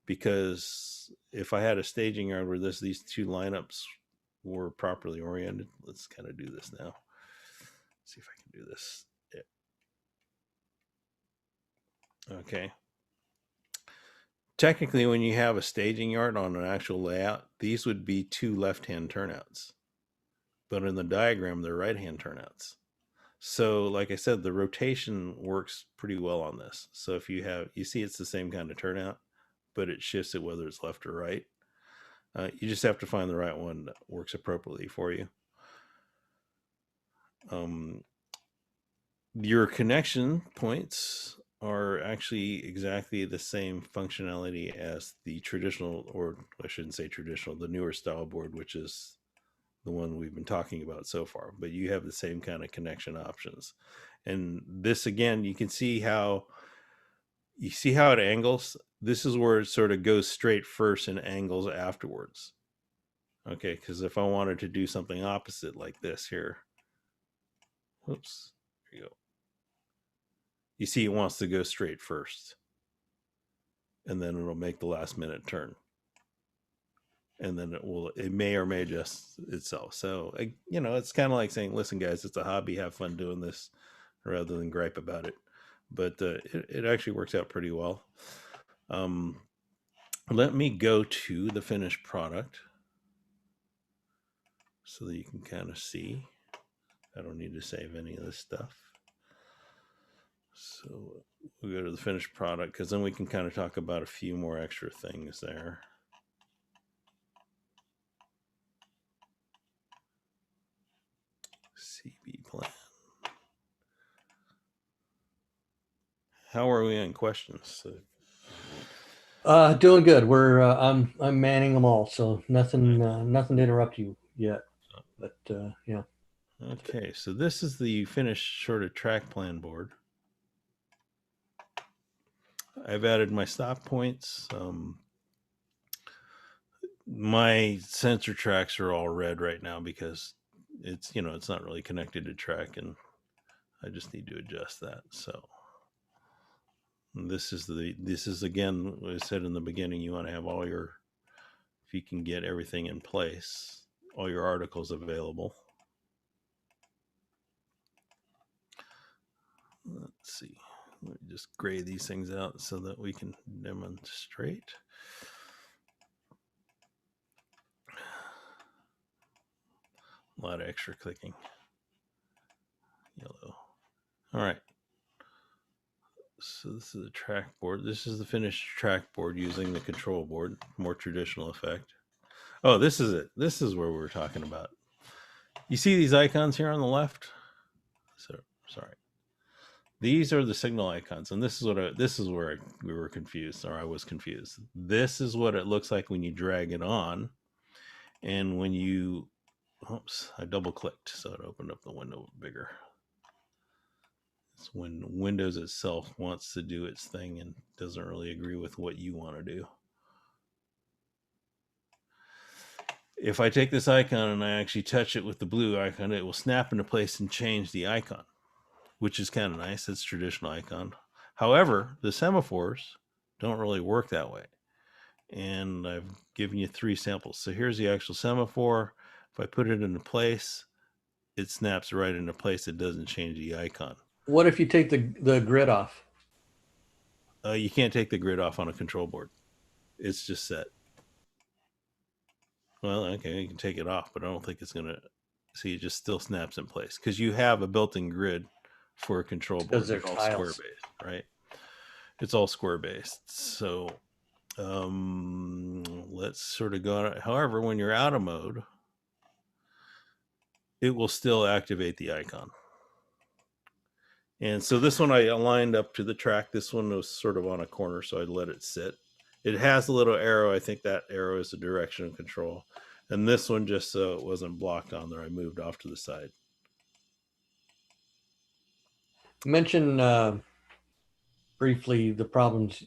Because if I had a staging yard where these two lineups were properly oriented, let's kind of do this now. See if I can do this. Yeah. Okay. Technically, when you have a staging yard on an actual layout, these would be two left-hand turnouts. But in the diagram, they're right-hand turnouts. So like I said, the rotation works pretty well on this. So if you see it's the same kind of turnout, but it shifts it whether it's left or right. You just have to find the right one that works appropriately for you. Your connection points are actually exactly the same functionality as the traditional, or I shouldn't say traditional, the newer style board, which is the one we've been talking about so far. But you have the same kind of connection options. And this, again, you can see how it angles. This is where it sort of goes straight first and angles afterwards. Okay, because if I wanted to do something opposite like this here, oops, there you go. You see it wants to go straight first. And then it'll make the last minute turn. And then it may or may adjust itself. So, it's kind of like saying, listen, guys, it's a hobby. Have fun doing this rather than gripe about it. But it actually works out pretty well. Let me go to the finished product so that you can kind of see. I don't need to save any of this stuff. So we'll go to the finished product because then we can kind of talk about a few more extra things there. CB plan. How are we on questions? Doing good. I'm manning them all, so nothing to interrupt you yet. But yeah. Okay, so this is the finished sort of track plan board. I've added my stop points. My sensor tracks are all red right now because it's not really connected to track, and I just need to adjust that. So this is again, what I said in the beginning, you want to have if you can get everything in place, all your articles available. Let's see. Let me just gray these things out so that we can demonstrate. A lot of extra clicking. Yellow. All right. So this is a trackboard. This is the finished trackboard using the control board, more traditional effect. Oh, this is it. This is where we're talking about. You see these icons here on the left? So sorry. These are the signal icons, and this is where we were confused, or I was confused. This is what it looks like when you drag it on, and when you, oops, I double clicked, so it opened up the window bigger. It's when Windows itself wants to do its thing and doesn't really agree with what you want to do. If I take this icon and I actually touch it with the blue icon, it will snap into place and change the icon, which is kind of nice. It's traditional icon. However, the semaphores don't really work that way. And I've given you 3 samples. So here's the actual semaphore. If I put it into place, it snaps right into place. It doesn't change the icon. What if you take the grid off? You can't take the grid off on a control board. It's just set. Well, okay, you can take it off, but I don't think it's going to. See, it just still snaps in place because you have a built-in grid for a control board. Because they're all tiles. square-based, right? It's all square-based. So let's sort of go on. However, when you're out of mode, it will still activate the icon. And so this one I aligned up to the track. This one was sort of on a corner, so I let it sit. It has a little arrow. I think that arrow is the direction of control. And this one, just so it wasn't blocked on there, I moved off to the side. Mention briefly the problems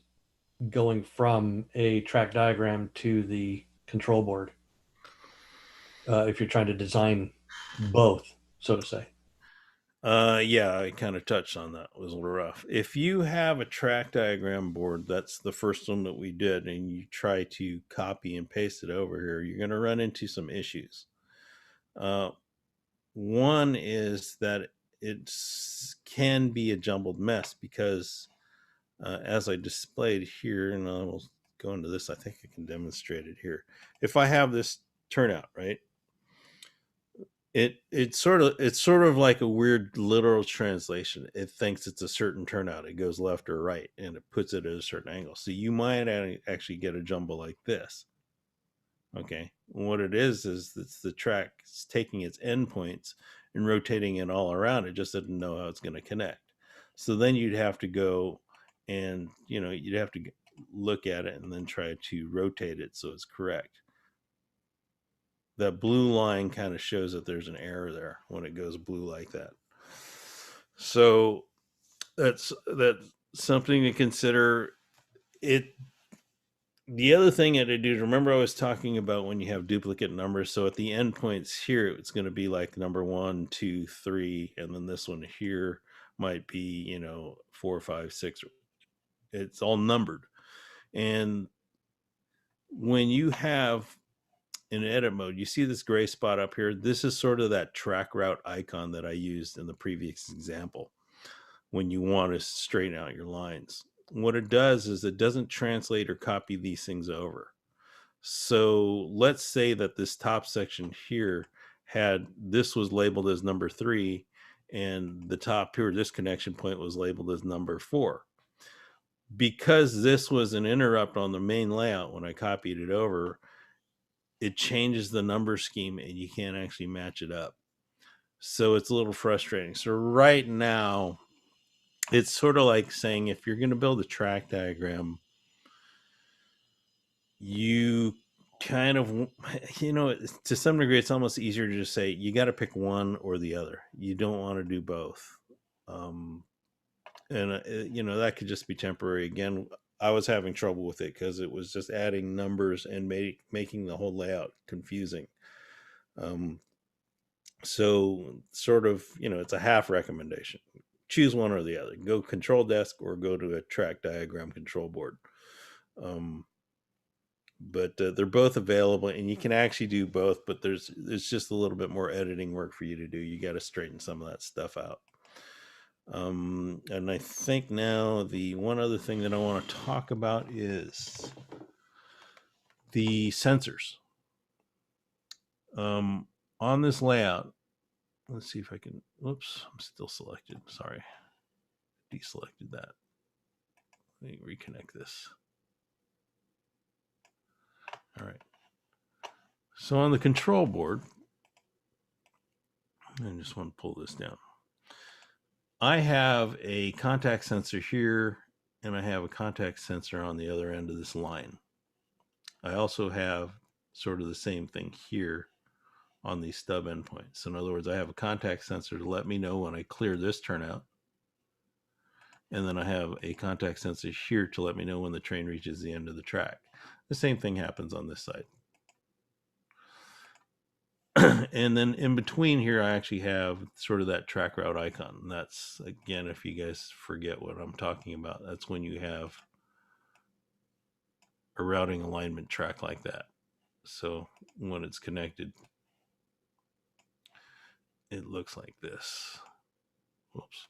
going from a track diagram to the control board if you're trying to design both, so to say. Yeah, I kind of touched on that. It was a little rough. If you have a track diagram board, that's the first one that we did, and you try to copy and paste it over here, you're going to run into some issues. One is that it can be a jumbled mess because as I displayed here, and I will go into this, I think I can demonstrate it here. If I have this turnout, right? It's sort of like a weird literal translation. It thinks it's a certain turnout. It goes left or right, and it puts it at a certain angle. So you might actually get a jumble like this. Okay, what it is it's the track taking its endpoints and rotating it all around. It just doesn't know how it's going to connect. So then you'd have to go and you'd have to look at it and then try to rotate it so it's correct. That blue line kind of shows that there's an error there when it goes blue like that. So that's something to consider. The other thing that I do, remember I was talking about when you have duplicate numbers. So at the endpoints here, it's going to be like number 1, 2, 3, and then this one here might be 4, 5, 6. It's all numbered. And when you have in edit mode, you see this gray spot up here. This is sort of that track route icon that I used in the previous example when you want to straighten out your lines. What it does is it doesn't translate or copy these things over. So let's say that this top section here this was labeled as number 3, and the top here, this connection point, was labeled as number 4. Because this was an interrupt on the main layout when I copied it over, it changes the number scheme and you can't actually match it up. So it's a little frustrating. So right now, it's sort of like saying if you're going to build a track diagram, you kind of, to some degree, it's almost easier to just say you got to pick one or the other. You don't want to do both. That could just be temporary. Again, I was having trouble with it because it was just adding numbers and making the whole layout confusing. So sort of, it's a half recommendation. Choose one or the other. Go control desk or go to a track diagram control board. But they're both available, and you can actually do both, but there's just a little bit more editing work for you to do. You got to straighten some of that stuff out. And I think now the one other thing that I want to talk about is the sensors. On this layout, let's see if I can, whoops, I'm still selected. Sorry. Deselected that. Let me reconnect this. All right. So on the control board, I just want to pull this down. I have a contact sensor here, and I have a contact sensor on the other end of this line. I also have sort of the same thing here on these stub endpoints. So in other words, I have a contact sensor to let me know when I clear this turnout. And then I have a contact sensor here to let me know when the train reaches the end of the track. The same thing happens on this side. And then in between here, I actually have sort of that track route icon. And that's, again, if you guys forget what I'm talking about, that's when you have a routing alignment track like that. So when it's connected, it looks like this. Whoops.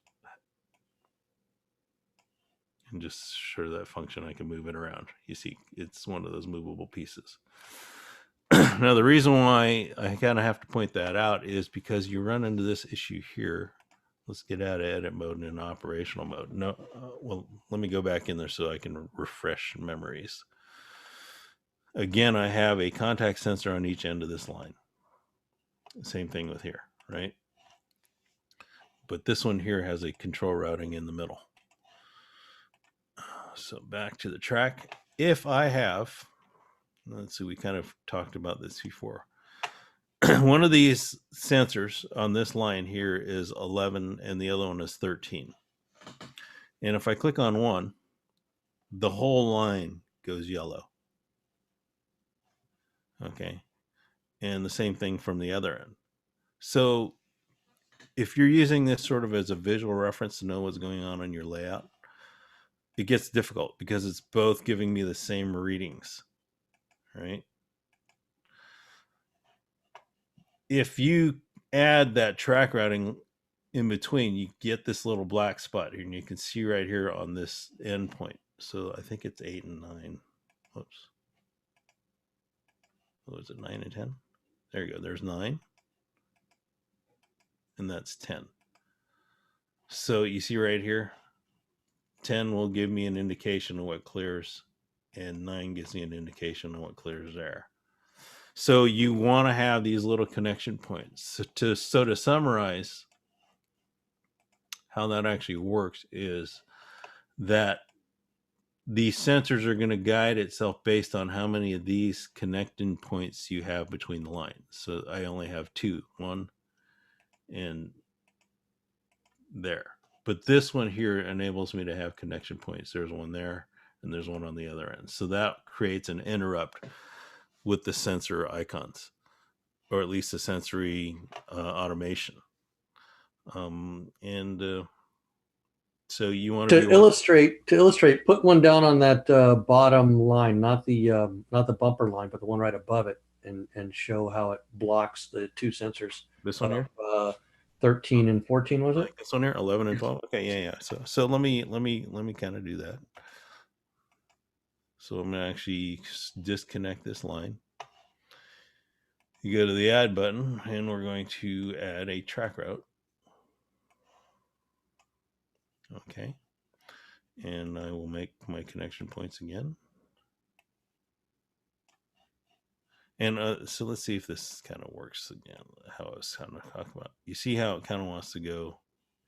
And just show that function, I can move it around. You see, it's one of those movable pieces. Now, the reason why I kind of have to point that out is because you run into this issue here. Let's get out of edit mode and in operational mode. No, well, let me go back in there so I can refresh memories. Again, I have a contact sensor on each end of this line. Same thing with here, right? But this one here has a control routing in the middle. So back to the track. If I have, let's see, we kind of talked about this before. One of these sensors on this line here is 11 and the other one is 13. And if I click on one, the whole line goes yellow. Okay. And the same thing from the other end. So if you're using this sort of as a visual reference to know what's going on your layout, it gets difficult because it's both giving me the same readings, right? If you add that track routing in between, you get this little black spot here, and you can see right here on this endpoint. So I think it's 8 and 9. Whoops. What was it, 9 and 10? There you go. There's 9. And that's 10. So you see right here, 10 will give me an indication of what clears, and 9 gives me an indication of what clears there. So you want to have these little connection points. So to summarize, how that actually works is that the sensors are going to guide itself based on how many of these connecting points you have between the lines. So I only have 2, 1 and there. But this one here enables me to have connection points. There's one there and there's one on the other end. So that creates an interrupt with the sensor icons, or at least the sensory automation. So you want to illustrate, put one down on that bottom line, not the bumper line, but the one right above it, and show how it blocks the two sensors. This one here, 13 and 14, was it? This one here, 11 and 12. Okay, yeah. So let me kind of do that. So I'm gonna actually disconnect this line. You go to the add button, and we're going to add a track route. Okay. And I will make my connection points again. And so let's see if this kind of works again, how I was kind of talking about. You see how it kind of wants to go.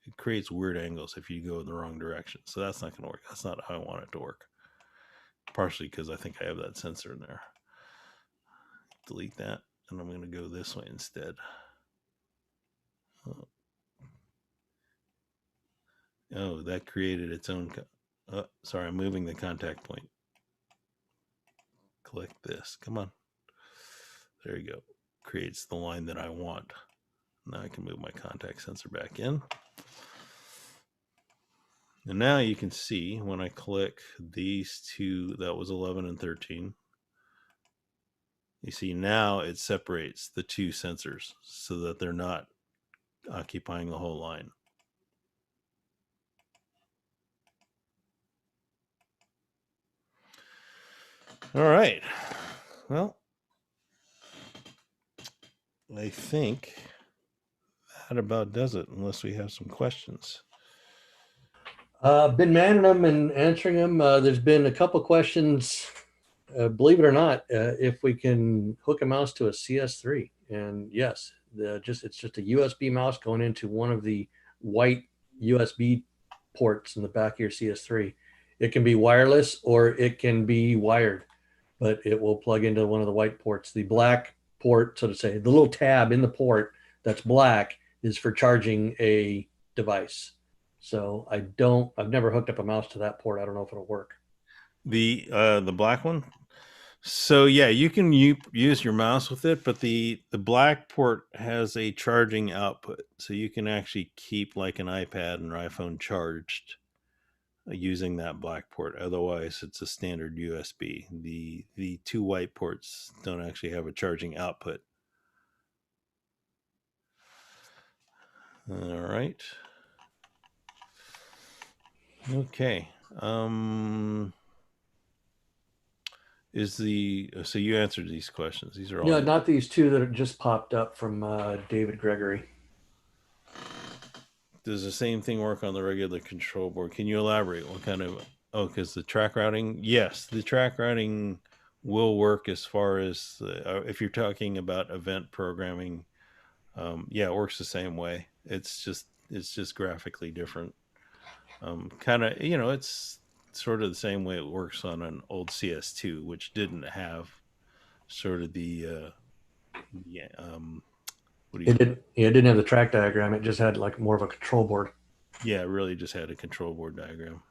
It creates weird angles if you go in the wrong direction. So that's not going to work. That's not how I want it to work. Partially because I think I have that sensor in there. Delete that. And I'm going to go this way instead. Oh, that created its own. Sorry, I'm moving the contact point. Click this. Come on. There you go. Creates the line that I want. Now I can move my contact sensor back in. And now you can see when I click these two, that was 11 and 13. You see now it separates the two sensors so that they're not occupying the whole line. All right. Well, I think that about does it, unless we have some questions. Been manning them and answering them. There's been a couple questions. Believe it or not, if we can hook a mouse to a CS3, and yes, it's just a USB mouse going into one of the white USB ports in the back of your CS3. It can be wireless or it can be wired, but it will plug into one of the white ports. The black port, so to say, the little tab in the port that's black is for charging a device. So I've never hooked up a mouse to that port. I don't know if it'll work. The black one. So yeah, you can use your mouse with it, but the black port has a charging output, so you can actually keep like an iPad and iPhone charged using that black port. Otherwise, it's a standard USB. The two white ports don't actually have a charging output. All right. Okay. So you answered these questions? These are all No, not these two that just popped up from David Gregory. Does the same thing work on the regular control board? Can you elaborate? What kind of? Oh, because the track routing. Yes, the track routing will work as far as if you're talking about event programming. Yeah, it works the same way. It's just graphically different. Kind of, it's sort of the same way it works on an old CS2, which didn't have sort of yeah, what do you It call didn't. It didn't have the track diagram. It just had like more of a control board. Yeah, it really just had a control board diagram.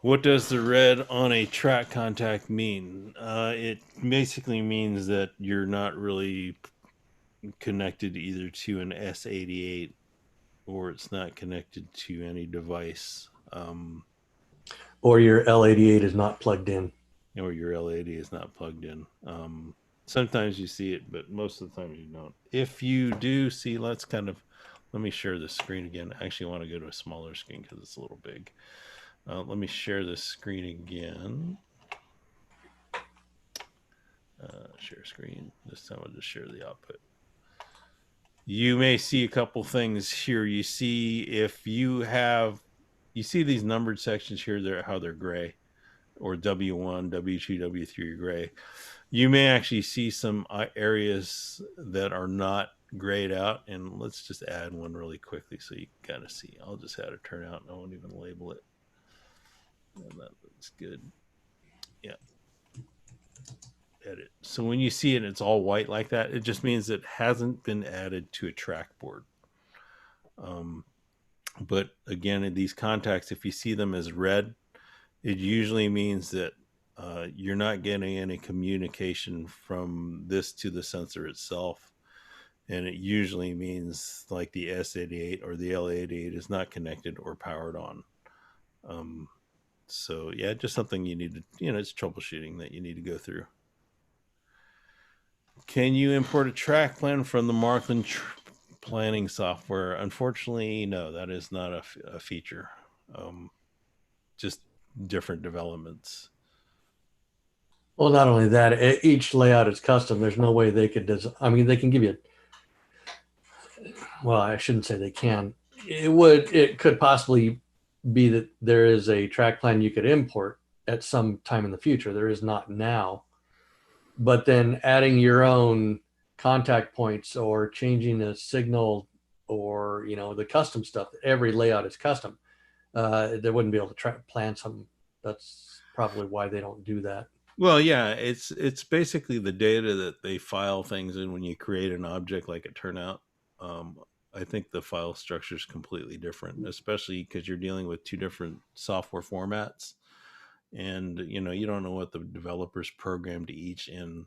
What does the red on a track contact mean? It basically means that you're not really connected either to an S88 or it's not connected to any device, Or your L88 is not plugged in. or your L80 is not plugged in. Sometimes you see it, but most of the time you don't. If you do see, let me share this screen again. I actually want to go to a smaller screen because it's a little big. Let me share this screen again. Share screen. This time I'll just share the output. You may see a couple things here. You see you see these numbered sections here, how they're gray, or W1, W2, W3 gray. You may actually see some areas that are not grayed out, and let's just add one really quickly so you can kind of see. I'll just add a turnout and I won't even label it. And that looks good. Yeah. Edit. So when you see it, it's all white like that. It just means it hasn't been added to a trackboard. But again, in these contacts, if you see them as red, it usually means that you're not getting any communication from this to the sensor itself. And it usually means like the S88 or the L88 is not connected or powered on. So yeah, just something you need to, it's troubleshooting that you need to go through. Can you import a track plan from the Marklin planning software? Unfortunately, no, that is not a feature. Just different developments. Well, not only that, each layout is custom. There's no way they could design. I mean, they can give you. Well, I shouldn't say they can. It could possibly be that there is a track plan you could import at some time in the future. There is not now. But then adding your own contact points or changing a signal or the custom stuff, every layout is custom. They wouldn't be able to plan something. That's probably why they don't do that. Well, yeah, it's basically the data that they file things in when you create an object like a turnout. Um, I think the file structure is completely different, especially because you're dealing with two different software formats, and you don't know what the developers programmed each in.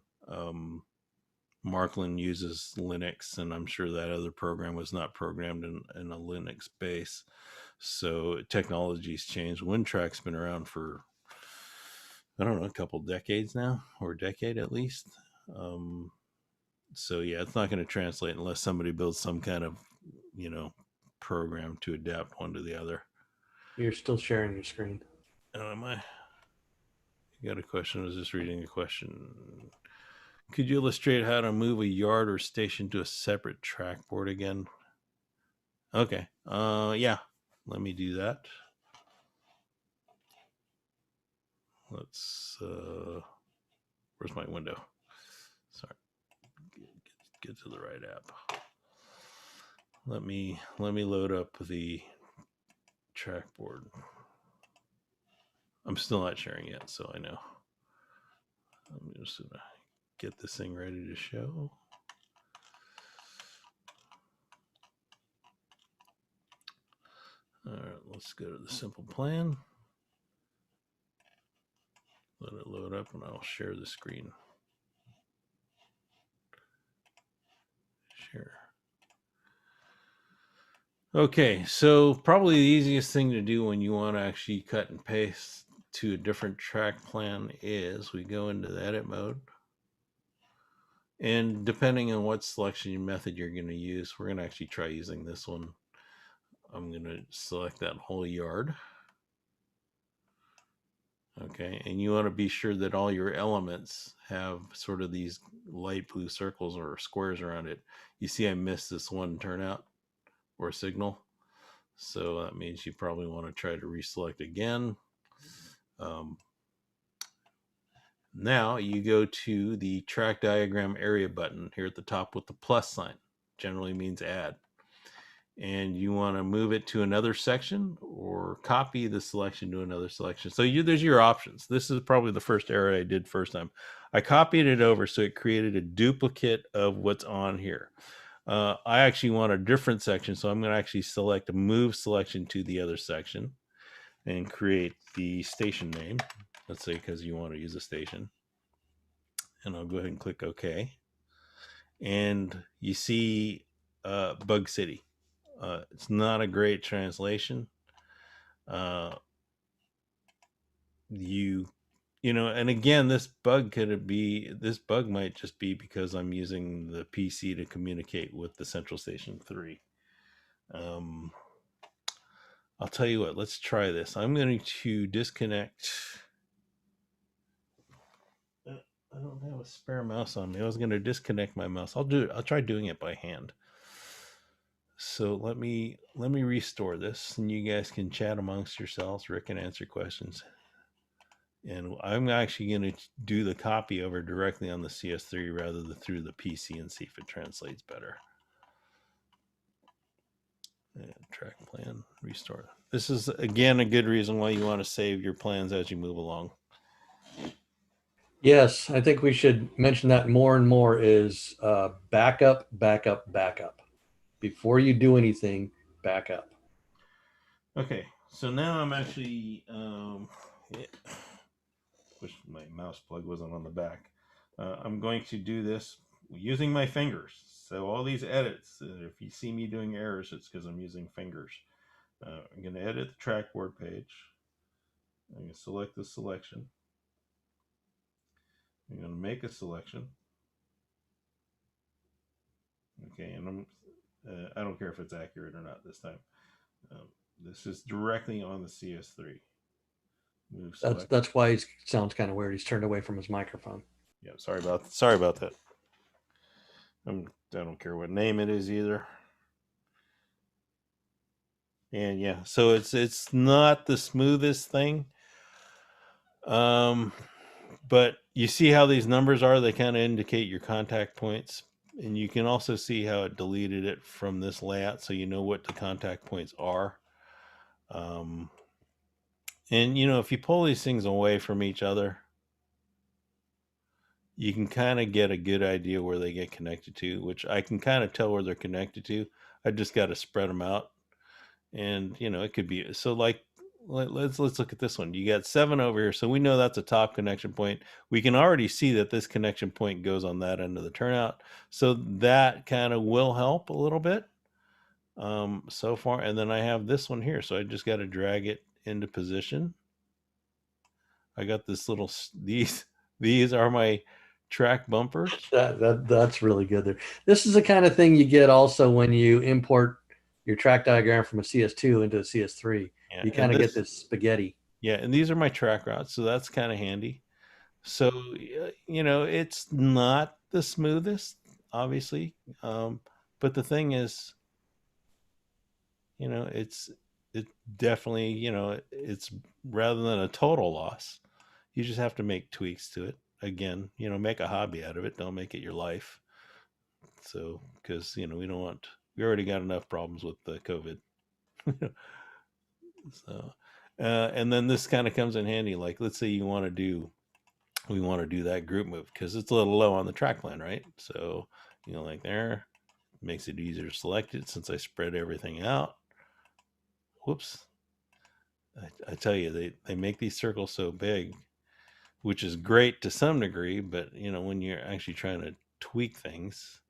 Marklin uses Linux, and I'm sure that other program was not programmed in a Linux base. So technology's changed. WinTrack's been around for, I don't know, a couple decades now, or a decade at least. So yeah, it's not going to translate unless somebody builds some kind of, program to adapt one to the other. You're still sharing your screen. Oh, am I? You got a question? I was just reading a question. Could you illustrate how to move a yard or station to a separate trackboard again? Okay. Yeah. Let me do that. Let's. Where's my window? Sorry. Get to the right app. Let me load up the trackboard. I'm still not sharing yet, so I know. I'm just gonna get this thing ready to show. All right, let's go to the simple plan. Let it load up and I'll share the screen. Share. Okay, so probably the easiest thing to do when you want to actually cut and paste to a different track plan is we go into the edit mode. And depending on what selection method you're going to use, we're going to actually try using this one. I'm going to select that whole yard. Okay, and you want to be sure that all your elements have sort of these light blue circles or squares around it. You see I missed this one turnout or signal. So that means you probably want to try to reselect again. Now you go to the track diagram area button here at the top with the plus sign. Generally means add. And you want to move it to another section or copy the selection to another selection. So there's your options. This is probably the first error I did first time. I copied it over, so it created a duplicate of what's on here. I actually want a different section, so I'm going to actually select a move selection to the other section and create the station name. Let's say because you want to use a station. And I'll go ahead and click OK. And you see Bug City. It's not a great translation. And again, this bug might just be because I'm using the PC to communicate with the Central Station 3. I'll tell you what, let's try this. I'm going to disconnect. I don't have a spare mouse on me. I was going to disconnect my mouse. I'll try doing it by hand. So let me restore this, and you guys can chat amongst yourselves. Rick can answer questions. And I'm actually going to do the copy over directly on the CS3 rather than through the PC and see if it translates better. And track plan, restore. This is, again, a good reason why you want to save your plans as you move along. Yes, I think we should mention that more and more is backup, backup, backup. Before you do anything, back up. Okay, so now I'm actually, wish my mouse plug wasn't on the back. I'm going to do this using my fingers. So all these edits, if you see me doing errors, it's because I'm using fingers. I'm going to edit the trackboard page. I'm going to select the selection. I'm going to make a selection. Okay, and I don't care if it's accurate or not this time. This is directly on the CS3. Move select. That's why he sounds kind of weird. He's turned away from his microphone. Yeah, sorry about that. I don't care what name it is either. And yeah, so it's not the smoothest thing. But you see how these numbers are? They kind of indicate your contact points. And you can also see how it deleted it from this layout, so you know what the contact points are. And if you pull these things away from each other, you can kind of get a good idea where they get connected to, which I can kind of tell where they're connected to. I just got to spread them out. And, it could be, so like, let's look at this one. You got 7 over here. So we know that's a top connection point. We can already see that this connection point goes on that end of the turnout. So that kind of will help a little bit so far. And then I have this one here. So I just got to drag it into position. I got this little, these are my track bumpers. That's really good there. This is the kind of thing you get also when you import your track diagram from a CS2 into a CS3. Yeah, you kind of get this spaghetti. Yeah, and these are my track routes, so that's kind of handy. So it's not the smoothest, obviously, but the thing is, it's it definitely, it's rather than a total loss, you just have to make tweaks to it. Again, make a hobby out of it. Don't make it your life. So, because we already got enough problems with the COVID. So, and then this kind of comes in handy. Like, let's say we want to do that group move because it's a little low on the track plan, right? So, like there, makes it easier to select it since I spread everything out. Whoops. I tell you, they make these circles so big, which is great to some degree, but when you're actually trying to tweak things,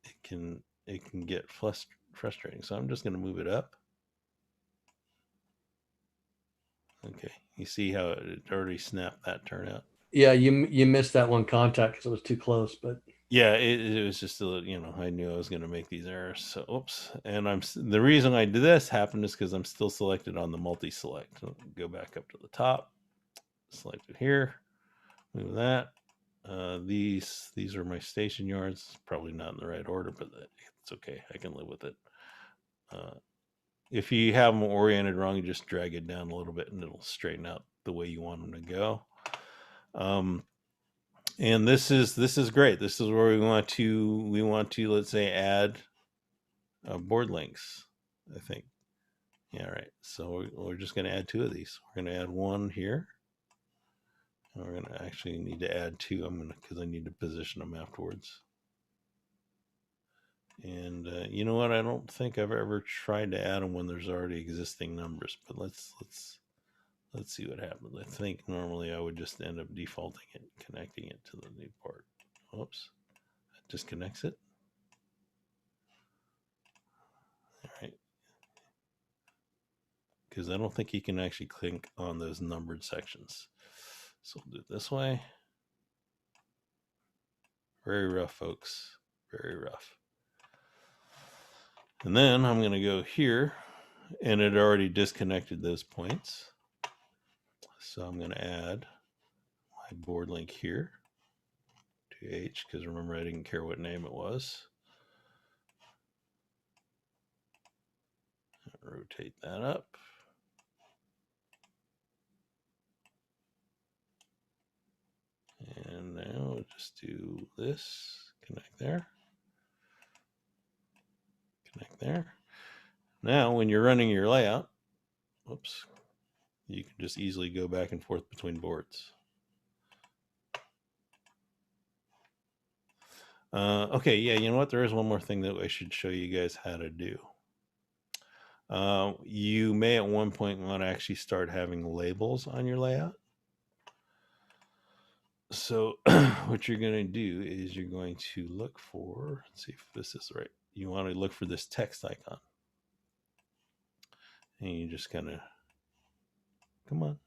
it can get frustrating. So I'm just going to move it up. Okay, you see how it already snapped that turnout. Yeah, you missed that one contact because it was too close, but Yeah, it was just I knew I was going to make these errors. So oops. And the reason I did this happened is because I'm still selected on the multi-select. So go back up to the top, select it here, move that. These are my station yards. Probably not in the right order, but it's okay. I can live with it. Uh, if you have them oriented wrong, you just drag it down a little bit, and it'll straighten out the way you want them to go. And this is great. This is where we want to let's say add board links. I think. Yeah, right. So we're just going to add two of these. We're going to add one here. And we're going to actually need to add two. Because I need to position them afterwards. And you know what? I don't think I've ever tried to add them when there's already existing numbers. But let's see what happens. I think normally I would just end up defaulting it, connecting it to the new part. Oops, that disconnects it. All right, because I don't think you can actually click on those numbered sections. So we'll do it this way. Very rough, folks. Very rough. And then I'm going to go here, and it already disconnected those points. So I'm going to add my board link here to H, because remember I didn't care what name it was. Rotate that up. And now we'll just do this, connect there, connect there. Now, when you're running your layout, whoops, you can just easily go back and forth between boards. Okay, yeah, you know what? There is one more thing that I should show you guys how to do. You may at one point want to actually start having labels on your layout. So what you're going to do is you're going to look for, let's see if this is right. You want to look for this text icon. And you just kind of, come on,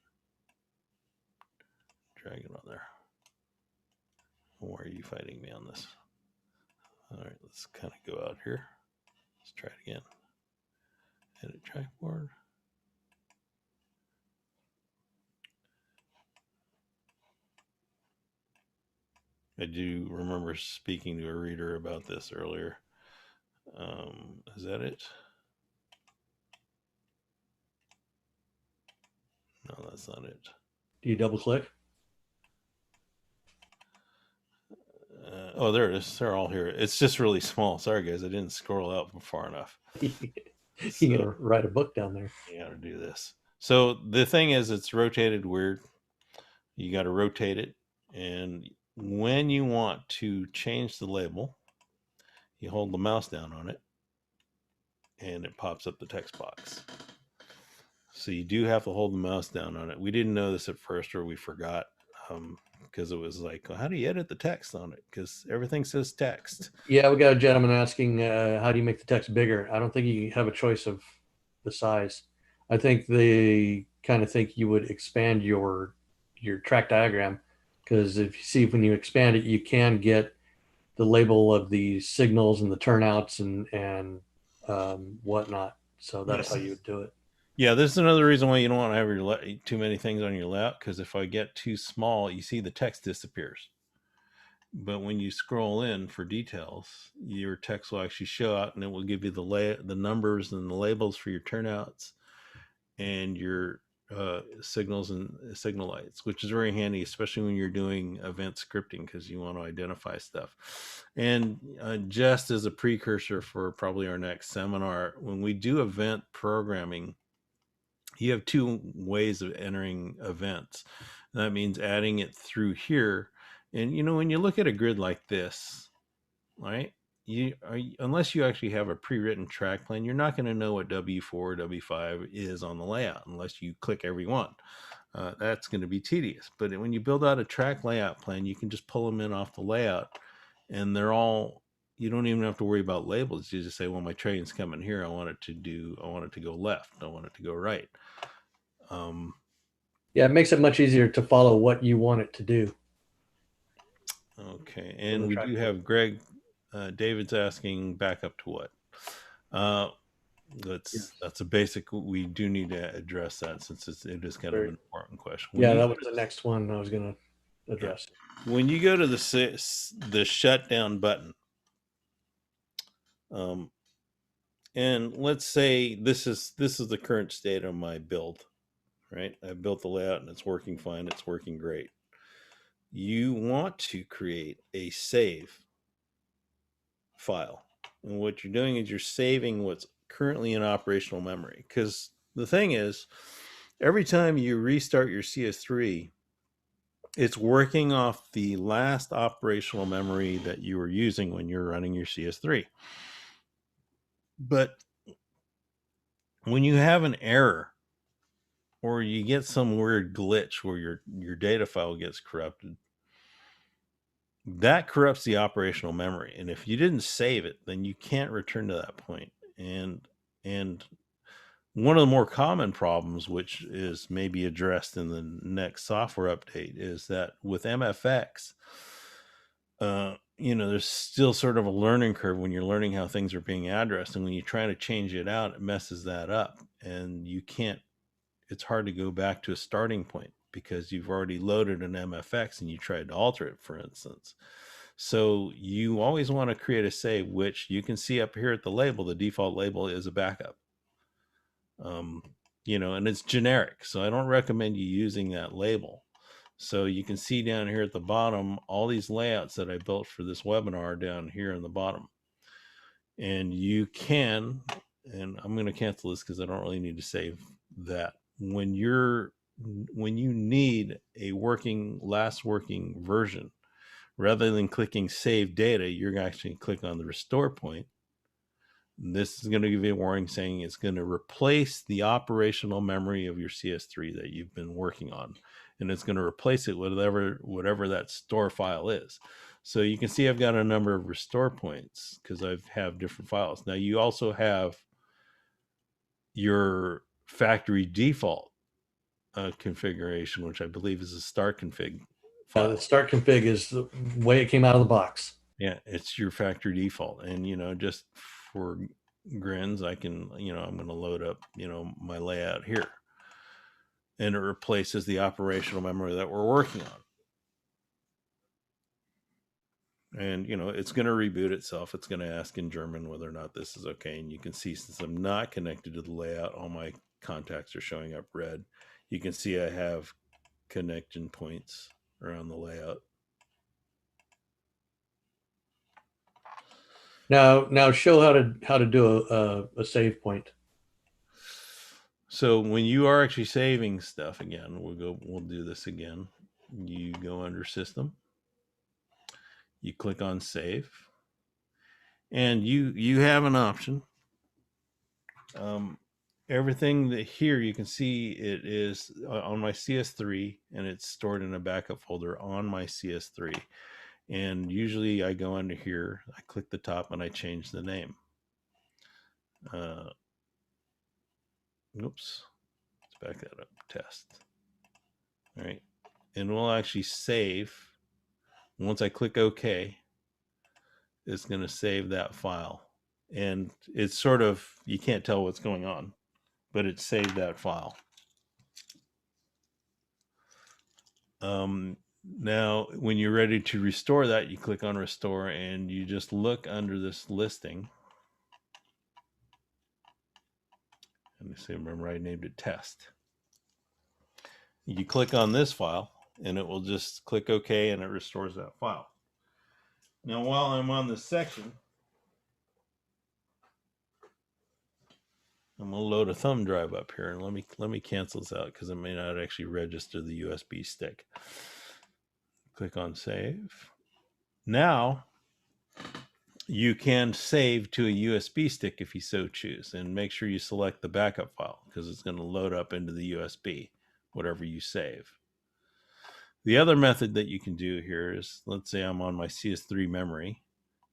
drag it on there. Why are you fighting me on this? All right, let's kind of go out here. Let's try it again. Edit trackboard. I do remember speaking to a reader about this earlier. Is that it? No, that's not it. do you double click? Oh, there it is. They're all here. It's just really small. Sorry, guys. I didn't scroll out far enough. You gotta write a book down there. You got to do this. So the thing is, it's rotated weird. You got to rotate it. And when you want to change the label, you hold the mouse down on it and it pops up the text box. So you do have to hold the mouse down on it. We didn't know this at first, or we forgot, because it was like, well, how do you edit the text on it? Because everything says text. Yeah, we got a gentleman asking, how do you make the text bigger? I don't think you have a choice of the size. I think they kind of think you would expand your track diagram, because if you see when you expand it, you can get the label of the signals and the turnouts and whatnot. So that's Yes. how you would do it. Yeah, this is another reason why you don't want to have too many things on your layout, because if I get too small, you see the text disappears. But when you scroll in for details, your text will actually show out, and it will give you the numbers and the labels for your turnouts and your signals and signal lights, which is very handy, especially when you're doing event scripting, because you want to identify stuff. And just as a precursor for probably our next seminar, when we do event programming, you have two ways of entering events. That means adding it through here. And when you look at a grid like this, right? Unless you actually have a pre-written track plan, you're not going to know what W4 or W5 is on the layout unless you click every one. That's going to be tedious. But when you build out a track layout plan, you can just pull them in off the layout, and you don't even have to worry about labels. You just say, well, my train's coming here. I want it to go left. I want it to go right. Yeah, it makes it much easier to follow what you want it to do. Okay, and we do have Greg. David's asking back up to what? That's a basic. We do need to address that, since it is kind of an important question. That was the next one I was going to address. When you go to the shutdown button, and let's say this is the current state of my build, right? I built the layout and it's working fine. It's working great. You want to create a save file, and what you're doing is you're saving what's currently in operational memory, because the thing is, every time you restart your CS3, it's working off the last operational memory that you were using when you're running your CS3. But when you have an error, or you get some weird glitch where your data file gets corrupted, that corrupts the operational memory. And if you didn't save it, then you can't return to that point. And one of the more common problems, which is maybe addressed in the next software update, is that with MFX, there's still sort of a learning curve when you're learning how things are being addressed. And when you try to change it out, it messes that up. And it's hard to go back to a starting point, because you've already loaded an MFX and you tried to alter it, for instance. So you always want to create a save, which you can see up here at the label. The default label is a backup. And it's generic, so I don't recommend you using that label. So you can see down here at the bottom, all these layouts that I built for this webinar down here in the bottom. And you can, and I'm going to cancel this because I don't really need to save that. When you need a last working version, rather than clicking save data, you're actually click on the restore point. This is going to give you a warning saying it's going to replace the operational memory of your CS3 that you've been working on, and it's going to replace it with whatever that store file is. So you can see I've got a number of restore points because I have different files. Now you also have your factory default configuration, which I believe is a start config file. The start config is the way it came out of the box. Yeah, it's your factory default. And just for grins, I can, I'm going to load up, my layout here, and it replaces the operational memory that we're working on. And it's going to reboot itself. It's going to ask in German whether or not this is okay. And you can see, since I'm not connected to the layout, all my contacts are showing up red. You can see I have connection points around the layout. Now show how to do a save point. So when you are actually saving stuff, again, we'll do this again. You go under System, you click on Save, and you have an option. Everything that here you can see, it is on my CS3, and it's stored in a backup folder on my CS3. And usually I go under here, I click the top, and I change the name. Oops, let's back that up. Test. All right, and we'll actually save. Once I click OK, it's going to save that file. And it's sort of, you can't tell what's going on, but it saved that file. Now, when you're ready to restore that, you click on Restore, and you just look under this listing. Let me see, remember I named it Test. You click on this file, and it will just click OK, and it restores that file. Now, while I'm on this section, I'm going to load a thumb drive up here, and let me cancel this out because it may not actually register the USB stick. Click on Save. Now, you can save to a USB stick if you so choose, and make sure you select the backup file because it's going to load up into the USB, whatever you save. The other method that you can do here is, let's say I'm on my CS3 memory,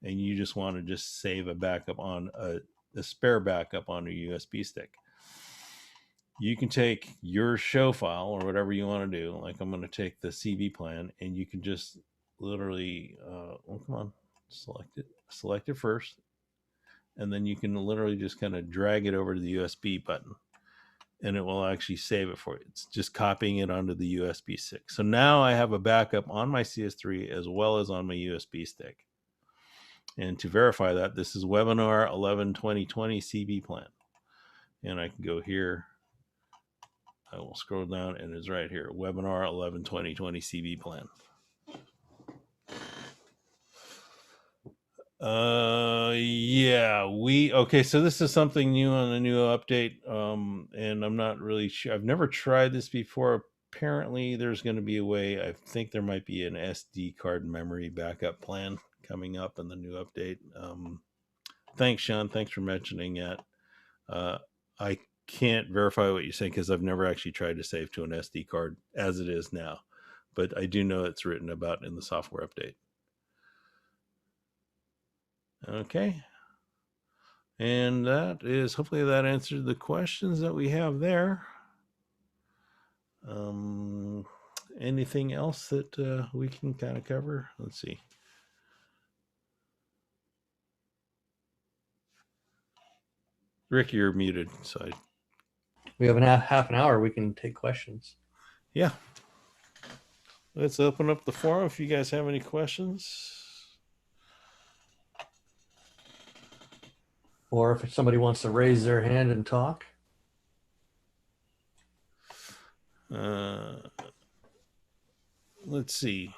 and you just want to just save a backup on a spare backup on a USB stick. You can take your show file or whatever you want to do. Like I'm going to take the CV plan, and you can just literally, select it first, and then you can literally just kind of drag it over to the USB button, and it will actually save it for you. It's just copying it onto the USB stick. So now I have a backup on my CS3 as well as on my USB stick. And to verify that, this is webinar 11-2020 CB plan. And I can go here. I will scroll down, and it's right here, webinar 11-2020 CB plan. Okay, so this is something new on the new update, and I'm not really sure. I've never tried this before. Apparently there's going to be a way. I think there might be an SD card memory backup plan coming up in the new update. Thanks, Sean. Thanks for mentioning that. I can't verify what you're saying because I've never actually tried to save to an SD card as it is now, but I do know it's written about in the software update. Okay. And that is, hopefully that answered the questions that we have there. Anything else that we can kind of cover? Let's see. Rick, you're muted. So we have half an hour. We can take questions. Yeah. Let's open up the forum if you guys have any questions. Or if somebody wants to raise their hand and talk. Let's see.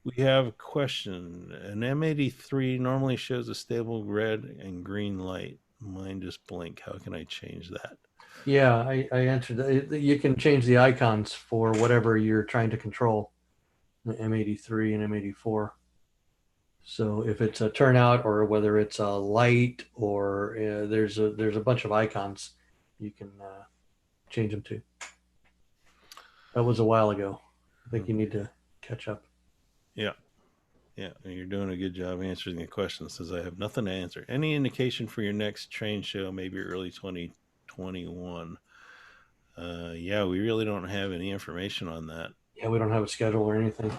We have a question. An M83 normally shows a stable red and green light. Mine just blink. How can I change that? Yeah, I answered that. You can change the icons for whatever you're trying to control, the M83 and M84. So if it's a turnout or whether it's a light or there's a bunch of icons you can change them to. That was a while ago. I think you need to catch up. Yeah. Yeah, you're doing a good job answering the question. It says, I have nothing to answer. Any indication for your next train show, maybe early 2021? Yeah, we really don't have any information on that. Yeah, we don't have a schedule or anything.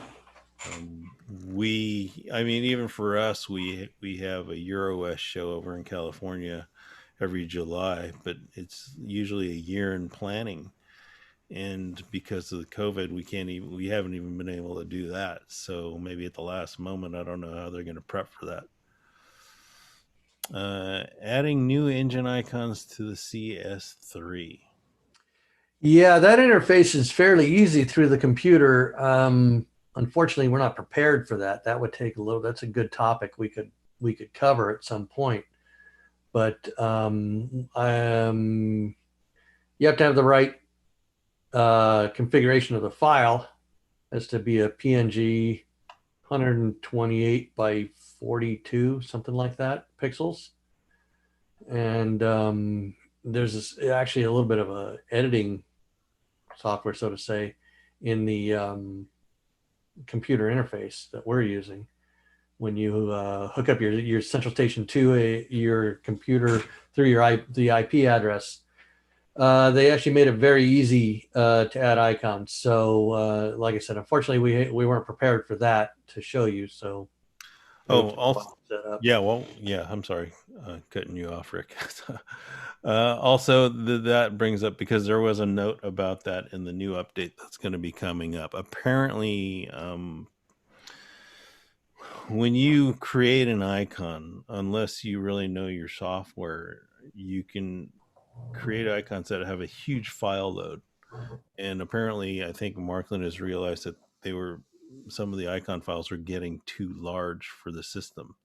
Even for us, we have a EuroWest show over in California every July, but it's usually a year in planning. And because of the COVID, we haven't even been able to do that. So maybe at the last moment, I don't know how they're going to prep for that. Adding new engine icons to the CS3. Yeah, that interface is fairly easy through the computer. Unfortunately, we're not prepared for that. That would take that's a good topic we could cover at some point. But you have to have the right configuration of the file. Has to be a PNG 128 by 42, something like that, pixels. And there's actually a little bit of a editing software, so to say, in the computer interface that we're using. When you hook up your central station to your computer through the IP address, they actually made it very easy to add icons. So like I said, unfortunately, we weren't prepared for that to show you. So It'll Oh, take a also, while to set up. yeah. Well, yeah. I'm sorry, cutting you off, Rick. Also, that brings up because there was a note about that in the new update that's going to be coming up. Apparently, when you create an icon, unless you really know your software, you can create icons that have a huge file load. And apparently, I think Marklin has realized that some of the icon files were getting too large for the system.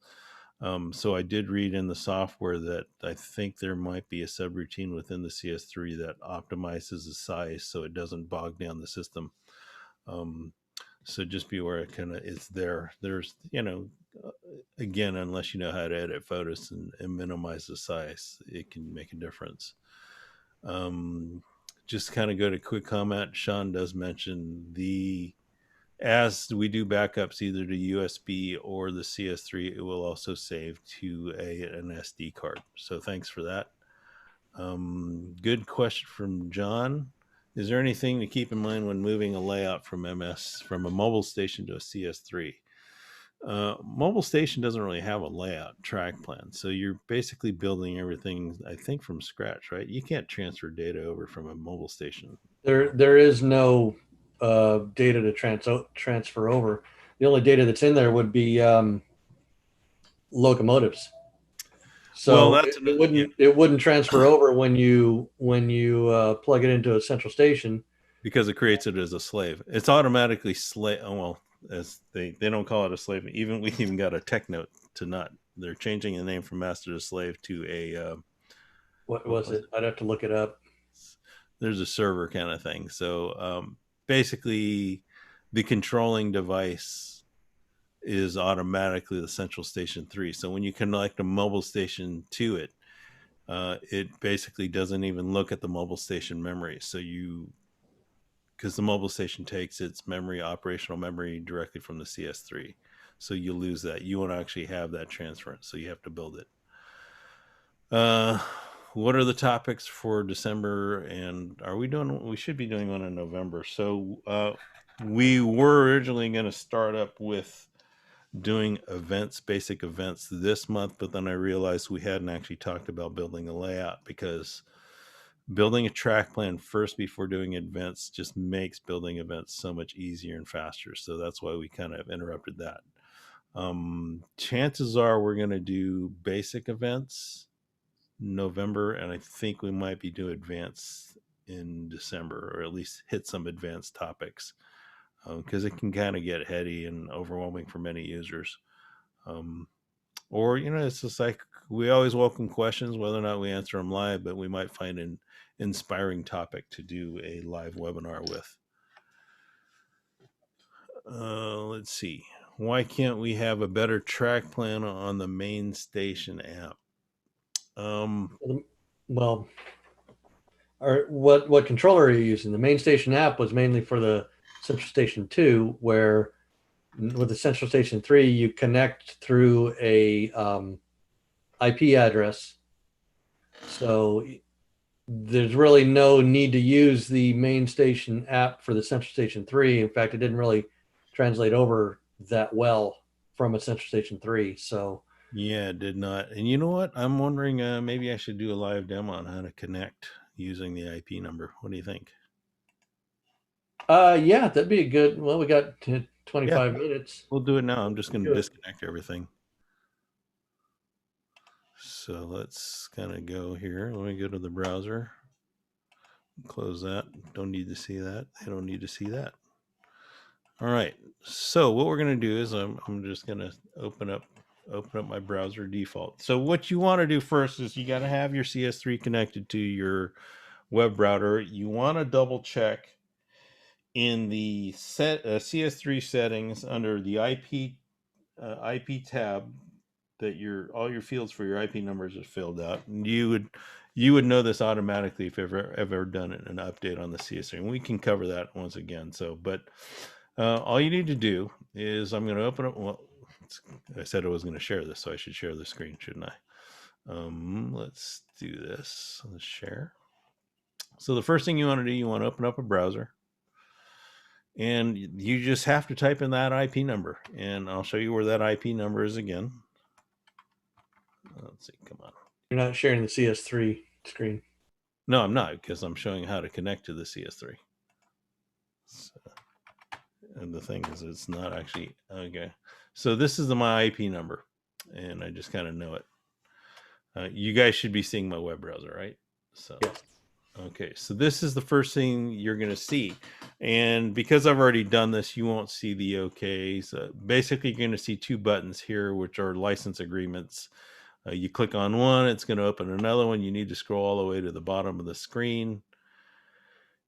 So I did read in the software that I think there might be a subroutine within the CS3 that optimizes the size so it doesn't bog down the system. Um, so just be aware, it kind of it's there. There's uh, again, unless you know how to edit photos and minimize the size, it can make a difference. Um, just kind of go to quick comment. Sean does mention the as we do backups either to USB or the CS3, it will also save to an SD card. So thanks for that. Good question from John. Is there anything to keep in mind when moving a layout from a mobile station to a CS3? Mobile station doesn't really have a layout track plan, so you're basically building everything, I think, from scratch, right? You can't transfer data over from a mobile station. There is no data to transfer over. The only data that's in there would be locomotives. Well, So that's yeah, it wouldn't transfer over when you plug it into a central station. because it creates it as a slave. It's automatically slave. Oh, well, as they don't call it a slave. Even we even got a tech note to not. They're changing the name from master to slave to a What what was was it? it? I'd have to look it up. There's a server kind of thing. So basically, the controlling device is automatically the central station 3. So when you connect a mobile station to it, it basically doesn't even look at the mobile station memory. So you because the mobile station takes its memory, operational memory, directly from the CS3. So you lose that. You want to actually have that transference, so you have to build it. Uh, what are the topics for December? And are we doing? We should be doing one in November. So we were originally going to start up with doing events, basic events this month, but then I realized we hadn't actually talked about building a layout because building a track plan first before doing events just makes building events so much easier and faster. So that's why we kind of interrupted that. Chances are we're going to do basic events November, and I think we might be doing advanced in December, or at least hit some advanced topics because it can kind of get heady and overwhelming for many users. Um, or it's just like we always welcome questions, whether or not we answer them live, but we might find an inspiring topic to do a live webinar with. Let's see. Why can't we have a better track plan on the main station app? Um, Well, or what controller are you using? The main station app was mainly for the Central Station 2, where with the Central Station 3, you connect through a IP address. So there's really no need to use the main station app for the Central Station 3. In fact, it didn't really translate over that well from a Central Station 3. So, yeah, it did not. And you know what? I'm wondering maybe I should do a live demo on how to connect using the IP number. What do you think? yeah, that'd be a good. Well, we got Yeah, 25 minutes. we'll do it now. I'm just going to Do it. disconnect everything. So let's kind of go here. Let me go to the browser. Close that. Don't need to see that. They don't need to see that. All right. So what we're going to do is I'm just going to open up my browser default. So what you want to do first is you got to have your CS3 connected to your web router. You want to double check in the CS3 settings under the IP tab that all your fields for your IP numbers are filled out. And you would know this automatically if you've ever done an update on the CS3. And we can cover that once again. So, but all you need to do is I'm going to open up. Well, I said I was going to share this, so I should share the screen, shouldn't I? Let's do this. Let's share. So the first thing you want to do, you want to open up a browser. And you just have to type in that IP number, and I'll show you where that IP number is again. Let's see, come on. You're not sharing the CS3 screen. No, I'm not, because I'm showing how to connect to the CS3. So, and the thing is, it's not actually, okay. So this is my IP number, and I just kind of know it. You guys should be seeing my web browser, right? So, yes. Okay, so this is the first thing you're going to see. And because I've already done this, you won't see the OKs. Basically, you're going to see two buttons here, which are license agreements. You click on one, it's going to open another one. You need to scroll all the way to the bottom of the screen.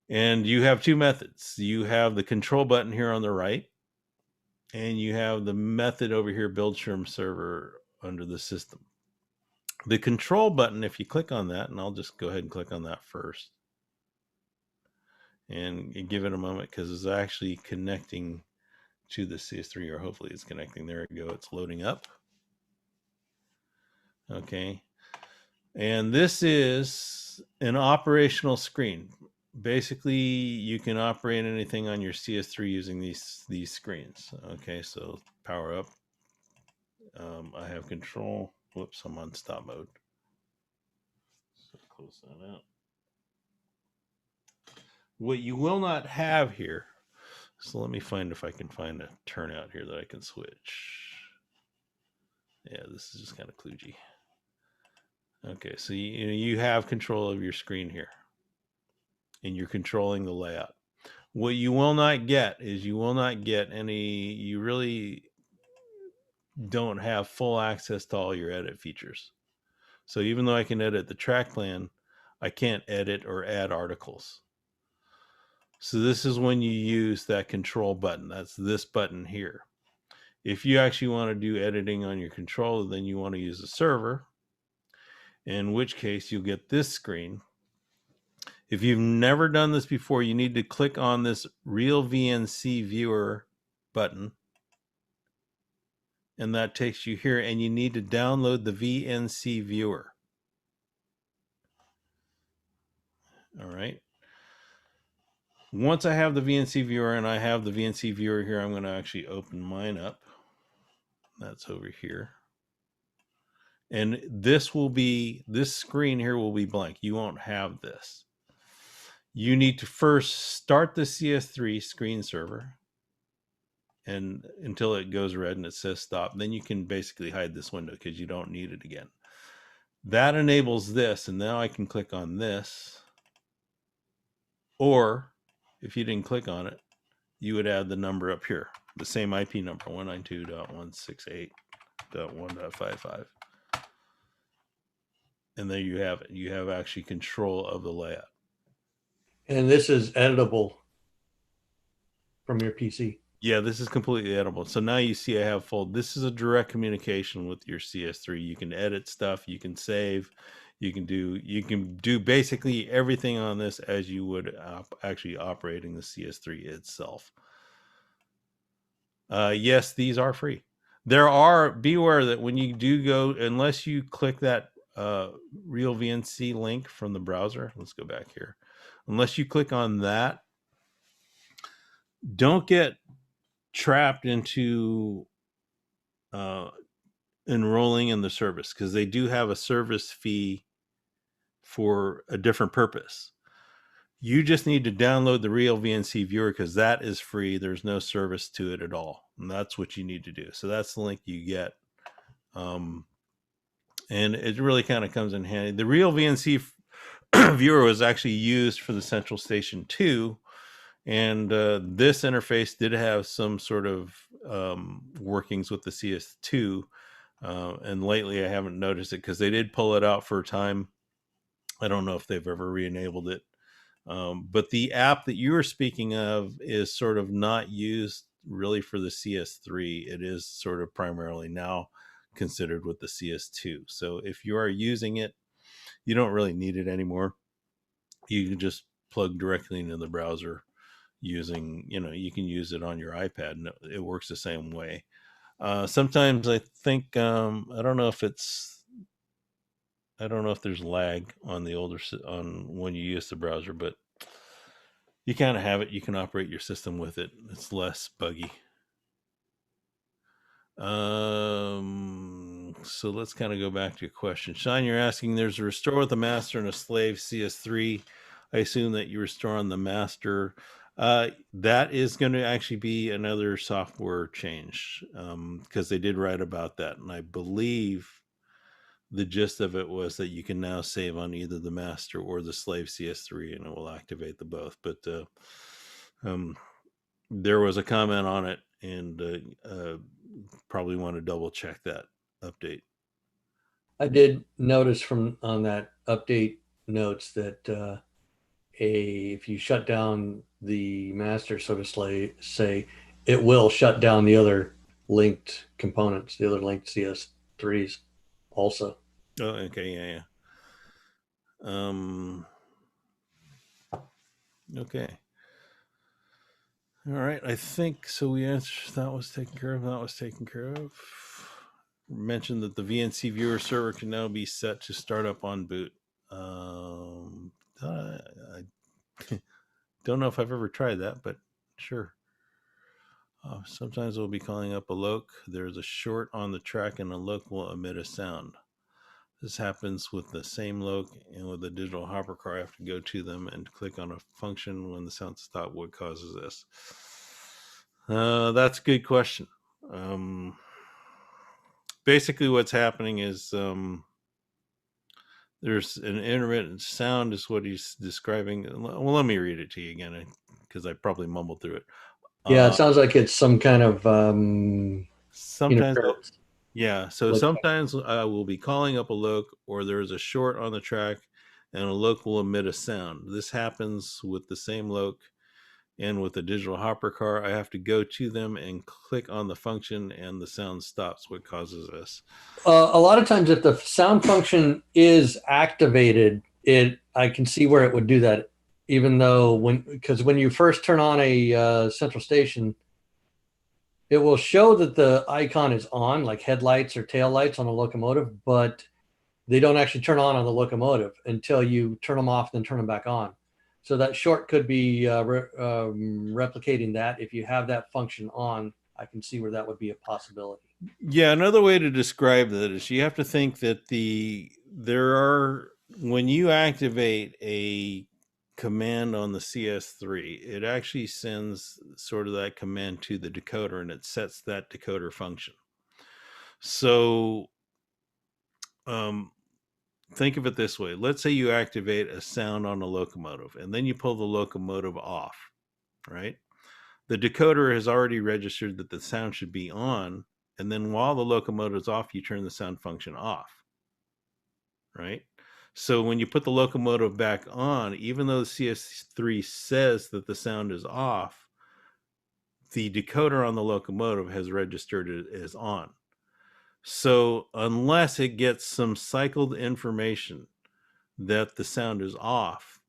And you have two methods. You have the control button here on the right, and you have the method over here, build Sherm server under the system. The control button, if you click on that, and I'll just go ahead and click on that first. And give it a moment because it's actually connecting to the CS3, or hopefully it's connecting. There we go. It's loading up. Okay. And this is an operational screen. Basically, you can operate anything on your CS3 using these screens. Okay, so power up. I have control. Whoops, I'm on stop mode. So close that out. What you will not have here, so let me find if I can find a turnout here that I can switch. Yeah, this is just kind of kludgy. Okay, so you have control of your screen here, and you're controlling the layout. What you will not get is you really don't have full access to all your edit features. So even though I can edit the track plan, I can't edit or add articles. So this is when you use that control button. That's this button here. If you actually want to do editing on your controller, then you want to use the server, in which case you'll get this screen. If you've never done this before, you need to click on this Real VNC Viewer button, and that takes you here, and you need to download the VNC Viewer. All right. Once I have the VNC Viewer, and I have the VNC Viewer here, I'm going to actually open mine up. That's over here. And this screen here will be blank. You won't have this. You need to first start the CS3 screen server, and until it goes red and it says stop, then you can basically hide this window because you don't need it again. That enables this, and now I can click on this. Or if you didn't click on it, you would add the number up here, the same IP number, 192.168.1.55. And there you have it. You have actually control of the layout. And this is editable from your PC. Yeah, this is completely editable. So now you see I have full. This is a direct communication with your CS3. You can edit stuff. You can save. You can do basically everything on this as you would actually operating the CS3 itself. Yes, these are free. Beware that when you do go, unless you click that Real VNC link from the browser, let's go back here. Unless you click on that, don't get trapped into enrolling in the service, because they do have a service fee for a different purpose. You just need to download the Real VNC Viewer because that is free. There's no service to it at all. And that's what you need to do. So that's the link you get. And it really kind of comes in handy. The Real VNC Viewer was actually used for the Central Station 2. And this interface did have some sort of workings with the CS2. And lately I haven't noticed it because they did pull it out for a time. I don't know if they've ever re-enabled it. But the app that you were speaking of is sort of not used really for the CS3. It is sort of primarily now considered with the CS2. So if you are using it, you don't really need it anymore. You can just plug directly into the browser using, you can use it on your iPad, and it works the same way. Sometimes I think, I don't know if there's lag on the older, on when you use the browser, but You kind of have it. You can operate your system with it. It's less buggy. So let's kind of go back to your question. Sean, you're asking there's a restore with a master and a slave CS3. I assume that you restore on the master. That is going to actually be another software change because they did write about that. And I believe the gist of it was that you can now save on either the master or the slave CS3 and it will activate the both. But there was a comment on it and probably want to double check that update. I did notice from on that update notes that if you shut down the master, so to say, it will shut down the other linked components, the other linked CS3s also. Oh, okay, yeah. Okay. All right, I think so. We answered that was taken care of. That was taken care of. Mentioned that the VNC viewer server can now be set to start up on boot. I don't know if I've ever tried that, but sure. Sometimes we'll be calling up a loc. There's a short on the track, and a loc will emit a sound. This happens with the same loc and with the digital hopper car. I have to go to them and click on a function when the sound stops. What causes this? That's a good question. Basically, what's happening is there's an intermittent sound, is what he's describing. Well, let me read it to you again because I probably mumbled through it. Yeah, it sounds like it's some kind of Sometimes, interference. yeah. So Like, sometimes I will be calling up a loc, or there's a short on the track, and a loc will emit a sound. This happens with the same loc and with the digital hopper car. I have to go to them and click on the function, and the sound stops. What causes this? a lot of times, if the sound function is activated, I can see where it would do that. Even though when you first turn on a central station, it will show that the icon is on, like headlights or tail lights on a locomotive, but they don't actually turn on the locomotive until you turn them off, then turn them back on. So that short could be replicating that. If you have that function on, I can see where that would be a possibility. Yeah, another way to describe that is you have to think that there are, when you activate a command on the CS3, it actually sends sort of that command to the decoder and it sets that decoder function. So think of it this way. Let's say you activate a sound on a locomotive and then you pull the locomotive off, right? The decoder has already registered that the sound should be on, and then while the locomotive is off, you turn the sound function off, right? So when you put the locomotive back on, even though the CS3 says that the sound is off, the decoder on the locomotive has registered it as on. So unless it gets some cycled information that the sound is off,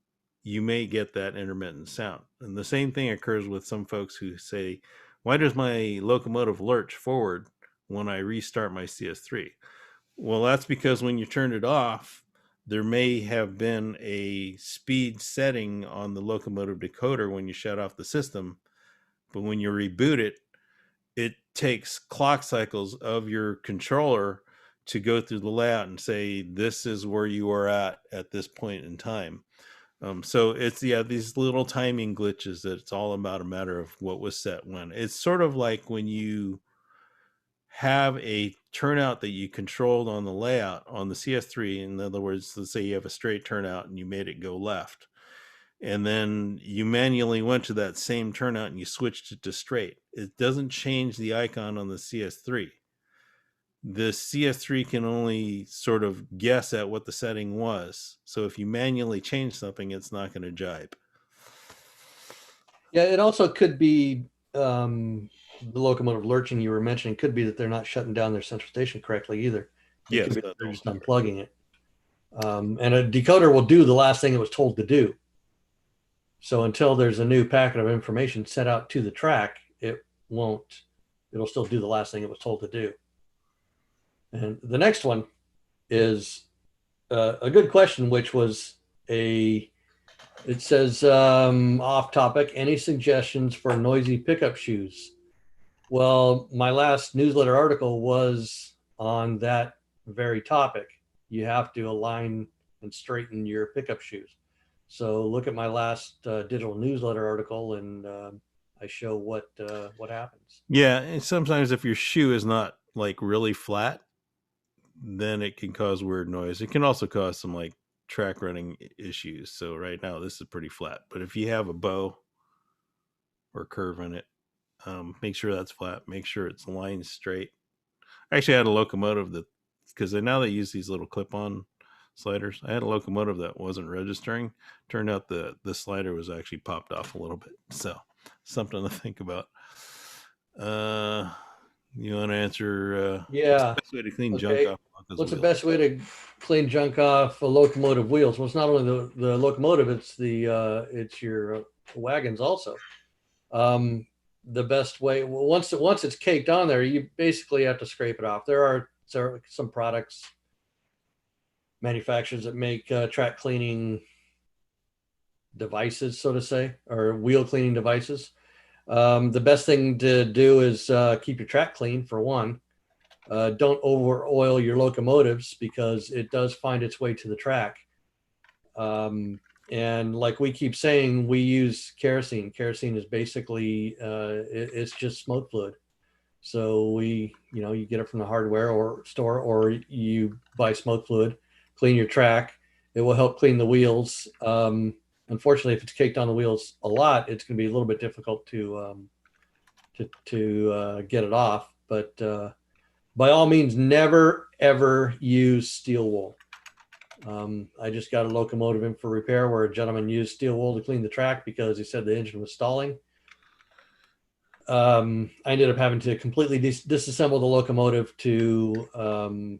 you may get that intermittent sound. And the same thing occurs with some folks who say, why does my locomotive lurch forward when I restart my CS3? Well, that's because when you turn it off, there may have been a speed setting on the locomotive decoder when you shut off the system. But when you reboot it, it takes clock cycles of your controller to go through the layout and say, this is where you are at this point in time. So it's these little timing glitches that it's all about a matter of what was set when. It's sort of like when you have a turnout that you controlled on the layout on the CS3. In other words, let's say you have a straight turnout and you made it go left. And then you manually went to that same turnout and you switched it to straight. It doesn't change the icon on the CS3. The CS3 can only sort of guess at what the setting was. So if you manually change something, it's not going to jibe. Yeah, it also could be the locomotive lurching you were mentioning could be that they're not shutting down their central station correctly either. It Yes, could be that that's they're just also correct. unplugging it. And a decoder will do the last thing it was told to do. So until there's a new packet of information sent out to the track, it won't, it'll still do the last thing it was told to do. And the next one is a good question, which was a It says off topic. Any suggestions for noisy pickup shoes? Well, my last newsletter article was on that very topic. You have to align and straighten your pickup shoes. So look at my last digital newsletter article, and I show what happens. Yeah, and sometimes if your shoe is not like really flat, then it can cause weird noise. It can also cause some like track running issues. So right now this is pretty flat, but if you have a bow or curve in it, make sure that's flat. Make sure it's lined straight. I actually had a locomotive that, because now they use these little clip-on sliders. I had a locomotive that wasn't registering. Turned out the slider was actually popped off a little bit. So something to think about. Uh, you want to answer? What's the Yeah. best way to clean junk Okay. off Bronco's What's the wheels? best way to clean junk off a locomotive wheels? Well, it's not only the locomotive; it's your wagons also. Um, the best way, well, once it's caked on there, you basically have to scrape it off. There are some products manufacturers that make track cleaning devices, so to say, or wheel cleaning devices. The best thing to do is keep your track clean for one. Don't over oil your locomotives because it does find its way to the track. Um, and like we keep saying, we use kerosene. Kerosene is basically it's just smoke fluid. So you get it from the hardware or store, or you buy smoke fluid, clean your track. It will help clean the wheels. Unfortunately, if it's caked on the wheels a lot, it's going to be a little bit difficult to get it off. But by all means, never ever use steel wool. I just got a locomotive in for repair where a gentleman used steel wool to clean the track because he said the engine was stalling. I ended up having to completely disassemble the locomotive to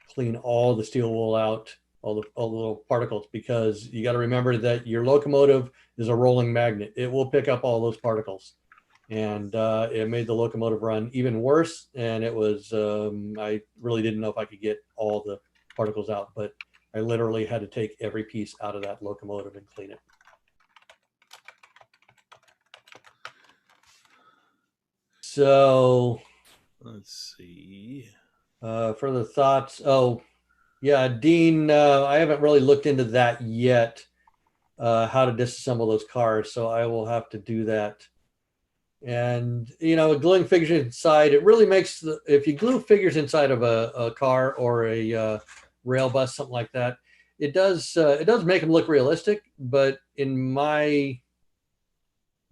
clean all the steel wool out, all the little particles, because you got to remember that your locomotive is a rolling magnet. It will pick up all those particles. And it made the locomotive run even worse. And it was, I really didn't know if I could get all the particles out, but I literally had to take every piece out of that locomotive and clean it. So, Let's see. further thoughts. Oh, yeah, Dean, I haven't really looked into that yet, how to disassemble those cars. So I will have to do that. And, gluing figures inside, it really makes if you glue figures inside of a car or a rail bus, something like that, it does make them look realistic. But in my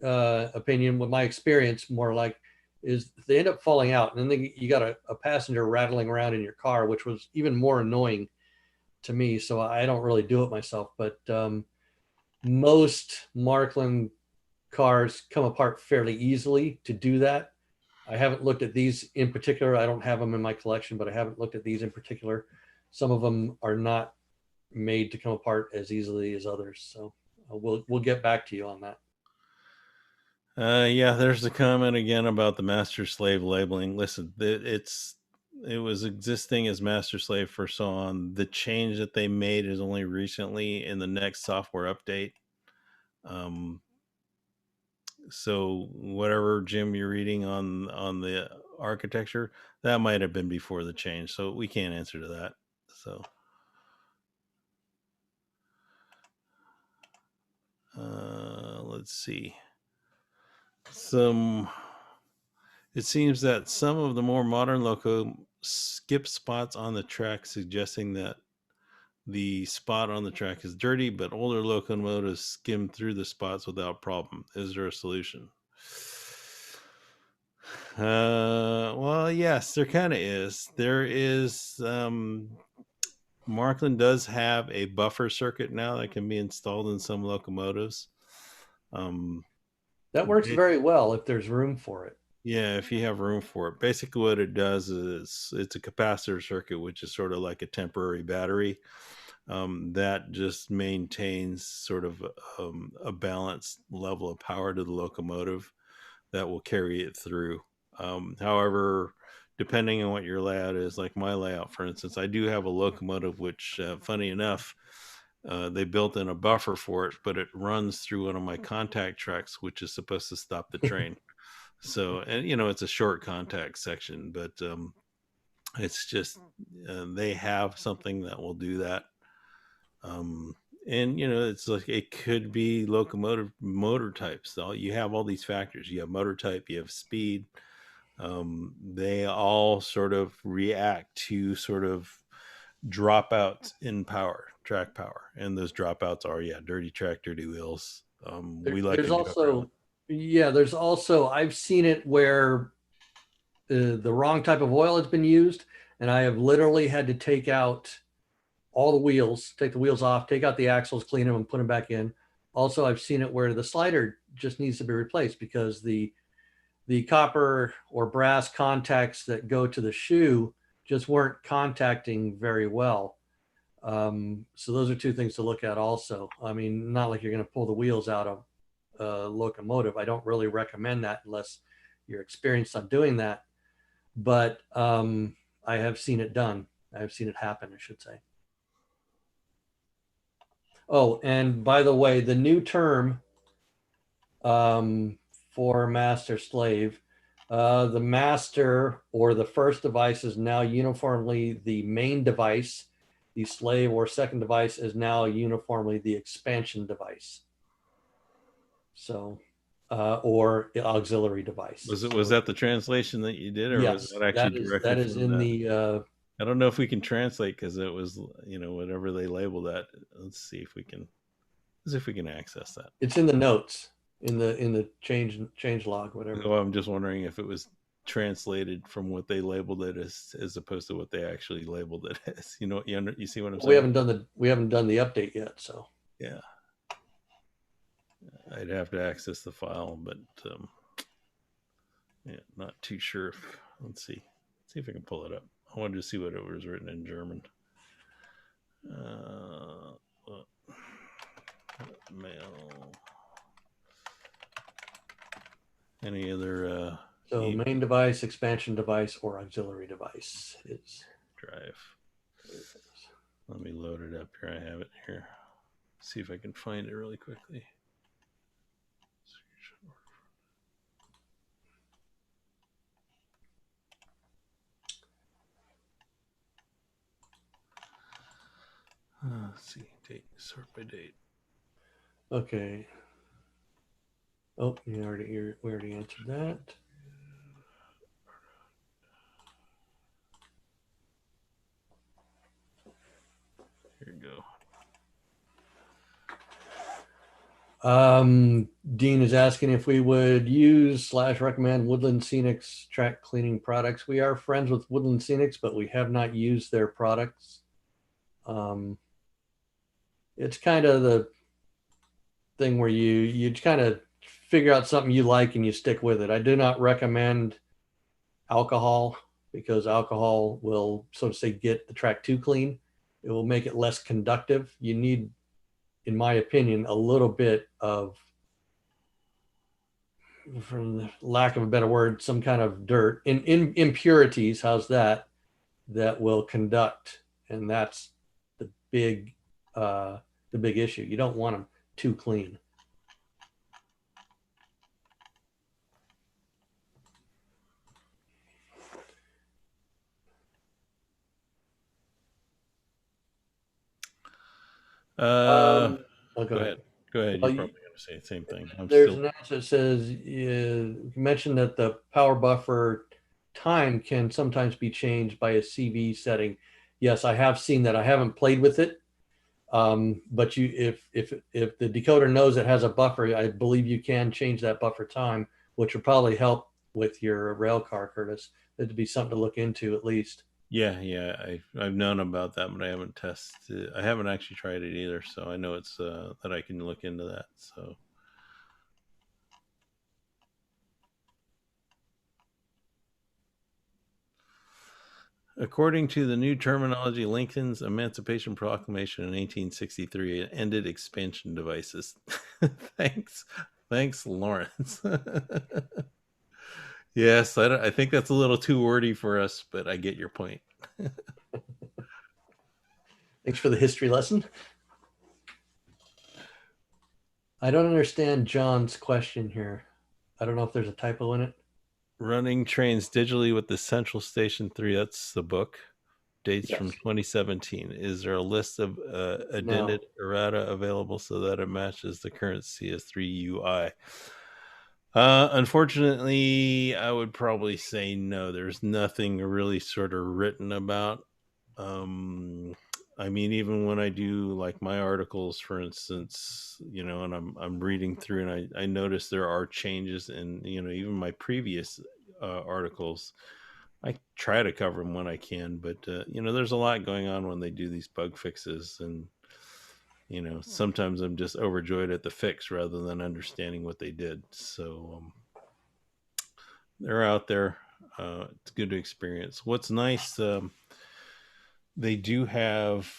opinion, with my experience, more like is they end up falling out, and then you got a passenger rattling around in your car, which was even more annoying to me. So I don't really do it myself, but most Marklin cars come apart fairly easily to do that. I haven't looked at these in particular. I don't have them in my collection, but I haven't looked at these in particular. Some of them are not made to come apart as easily as others. So we'll get back to you on that. Yeah, there's the comment again about the master slave labeling. Listen, it was existing as master slave for so on. The change that they made is only recently in the next software update. Um, so whatever, Jim, you're reading on the architecture, that might have been before the change. So we can't answer to that. So let's see. Some It seems that some of the more modern loco skip spots on the track, suggesting that the spot on the track is dirty, but older locomotives skim through the spots without problem. Is there a solution? Well, yes, there kind of is. There is. Marklin does have a buffer circuit now that can be installed in some locomotives. Um, That works it, very well if there's room for it. Yeah, if you have room for it. Basically, what it does is it's a capacitor circuit, which is sort of like a temporary battery that just maintains sort of a balanced level of power to the locomotive that will carry it through. However, depending on what your layout is, like my layout, for instance, I do have a locomotive which, funny enough, They built in a buffer for it, but it runs through one of my contact tracks, which is supposed to stop the train. So, and it's a short contact section, but it's just they have something that will do that. Um, and it's like it could be locomotive motor types. So you have all these factors. You have motor type, you have speed. They all sort of react to sort of dropouts in power, track power, and those dropouts are dirty track, dirty wheels. We like There's to joke around. also, yeah, there's also, I've seen it where the wrong type of oil has been used, and I have literally had to take out all the wheels, take the wheels off, take out the axles, clean them, and put them back in. Also, I've seen it where the slider just needs to be replaced because the copper or brass contacts that go to the shoe just weren't contacting very well. So those are two things to look at also. I mean, not like you're going to pull the wheels out of a locomotive. I don't really recommend that unless you're experienced on doing that. But I have seen it done. I have seen it happen, I should say. Oh, and by the way, the new term for master slave, the master or the first device is now uniformly the main device. The slave or second device is now uniformly the expansion device. So, or auxiliary device. Was that the translation that you did, or was Yes, that actually that directly is from in that? the. I don't know if we can translate because it was whatever they labeled that. Let's see if we can access that. It's in the notes in the change log, whatever. Well, I'm just wondering if it was translated from what they labeled it as opposed to what they actually labeled it as. You see what I'm saying? We haven't done the update yet, so Yeah, I'd have to access the file, but yeah, not too sure. Let's see if I can pull it up. I wanted to see what it was written in German. Mail. Any other? so main device, expansion device, or auxiliary device is drive. Let me load it up here. I have it here. See if I can find it really quickly. Let's see. Date. Sort by date. okay. Oh, we already answered that. Here you go. Dean is asking if we would use / recommend Woodland Scenics track cleaning products. We are friends with Woodland Scenics, but we have not used their products. It's kind of the thing where you kind of figure out something you like and you stick with it. I do not recommend alcohol because alcohol will, so to say, get the track too clean. It will make it less conductive. You need, in my opinion, a little bit of, from lack of a better word, some kind of dirt in impurities. How's that? That will conduct, and that's the big issue. You don't want them too clean. Go ahead. Go ahead. Well, You're probably going to say the same thing. There's an answer that says you mentioned that the power buffer time can sometimes be changed by a CV setting. Yes, I have seen that. I haven't played with it, but if the decoder knows it has a buffer, I believe you can change that buffer time, which would probably help with your rail car, Curtis. That'd be something to look into at least. Yeah. I've known about that, but I haven't tested. I haven't actually tried it either, so I know it's that I can look into that. So. According to the new terminology, Lincoln's Emancipation Proclamation in 1863 ended expansion devices. Thanks, Lawrence. Yes, I think that's a little too wordy for us, but I get your point. Thanks for the history lesson. I don't understand John's question here. I don't know if there's a typo in it. Running trains digitally with the Central Station 3. That's the book. Dates from Yes. 2017. Is there a list of No. indented errata available so that it matches the current CS3 UI? Unfortunately, I would probably say no. There's nothing really sort of written about. Um, I mean, even when I do like my articles, for instance, and I'm reading through, and I notice there are changes in, even my previous articles. I try to cover them when I can, but there's a lot going on when they do these bug fixes, and sometimes I'm just overjoyed at the fix rather than understanding what they did. So they're out there. It's good to experience. What's nice, they do have.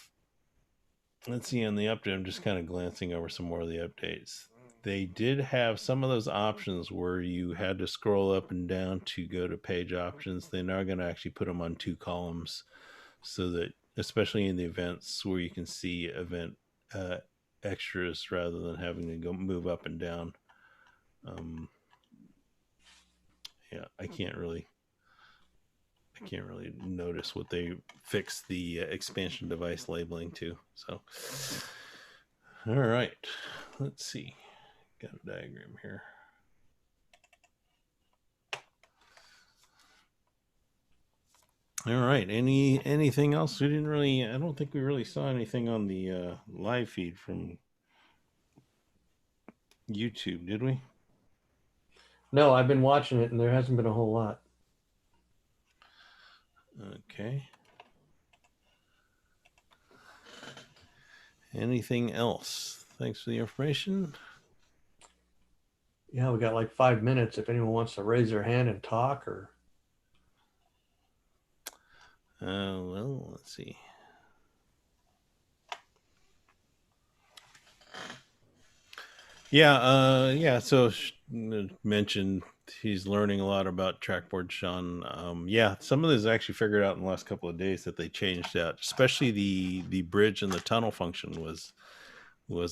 Let's see on the update. I'm just kind of glancing over some more of the updates. They did have some of those options where you had to scroll up and down to go to page options. They're now going to actually put them on two columns, so that especially in the events where you can see event uh, extras rather than having to go move up and down. Um, yeah, I can't really notice what they fixed the expansion device labeling to. So, all right, let's see. Got a diagram here. All right. Anything else? We didn't really. I don't think we really saw anything on the live feed from YouTube, did we? No, I've been watching it and there hasn't been a whole lot. Okay. Anything else? Thanks for the information. Yeah, we got like 5 minutes if anyone wants to raise their hand and talk or Well, let's see. Yeah. So mentioned he's learning a lot about Trackboard, Sean. Yeah, some of this is actually figured out in the last couple of days that they changed out, especially the bridge and the tunnel function was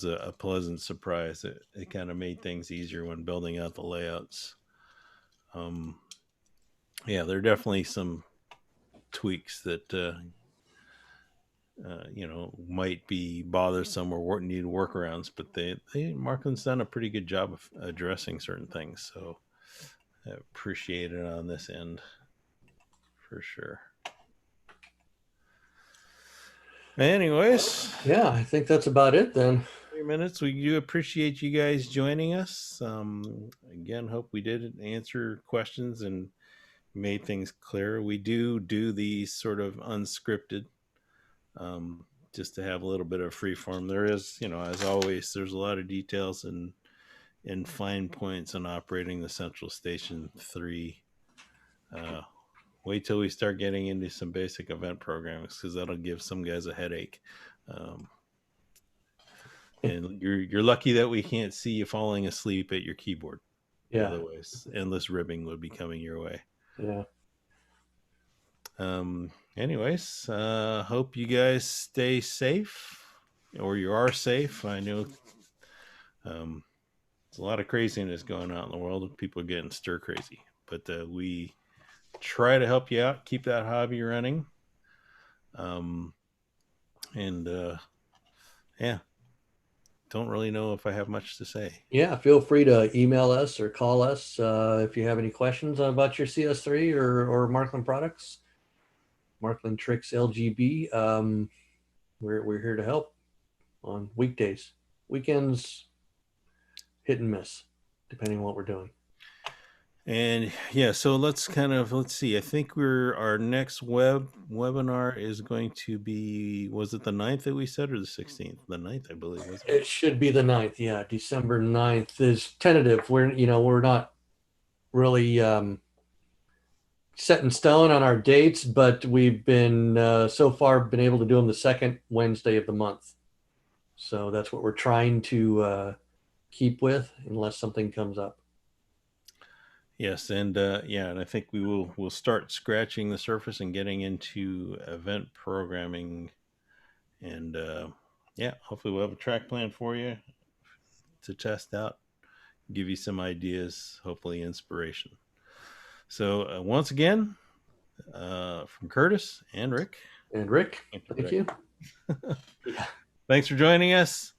a pleasant surprise. It kind of made things easier when building out the layouts. Um, yeah, there are definitely some tweaks that might be bothersome or need workarounds, but Marklin's done a pretty good job of addressing certain things. So I appreciate it on this end for sure. Anyways, yeah, I think that's about it then. 3 minutes. We do appreciate you guys joining us. Again, hope we did answer questions and made things clear. We do these sort of unscripted, just to have a little bit of free form. There is, as always, there's a lot of details and fine points on operating the Central Station 3. Wait till we start getting into some basic event programs, because that'll give some guys a headache. And you're lucky that we can't see you falling asleep at your keyboard. Yeah, Otherwise, endless ribbing would be coming your way. yeah. Anyways, hope you guys stay safe, or you are safe. I know there's a lot of craziness going on in the world. People are getting stir crazy, but we try to help you out, keep that hobby running. And yeah, don't really know if I have much to say. Yeah, feel free to email us or call us if you have any questions about your CS3 or Marklin products. Marklin Tricks LGB. We're here to help on weekdays. Weekends, hit and miss, depending on what we're doing. And yeah, so let's see. I think our next webinar is going to be, was it the 9th that we said, or the 16th? The 9th, I believe, was it? It should be the 9th. Yeah, December 9th is tentative. We're not really set in stone on our dates, but we've been so far been able to do them the second Wednesday of the month. So that's what we're trying to keep with, unless something comes up. Yes, and and I think we'll start scratching the surface and getting into event programming, and hopefully we'll have a track plan for you. to test out, give you some ideas, hopefully inspiration. So once again, from Curtis and Rick. And Rick, thank you. Thanks for joining us.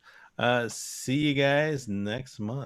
See you guys next month.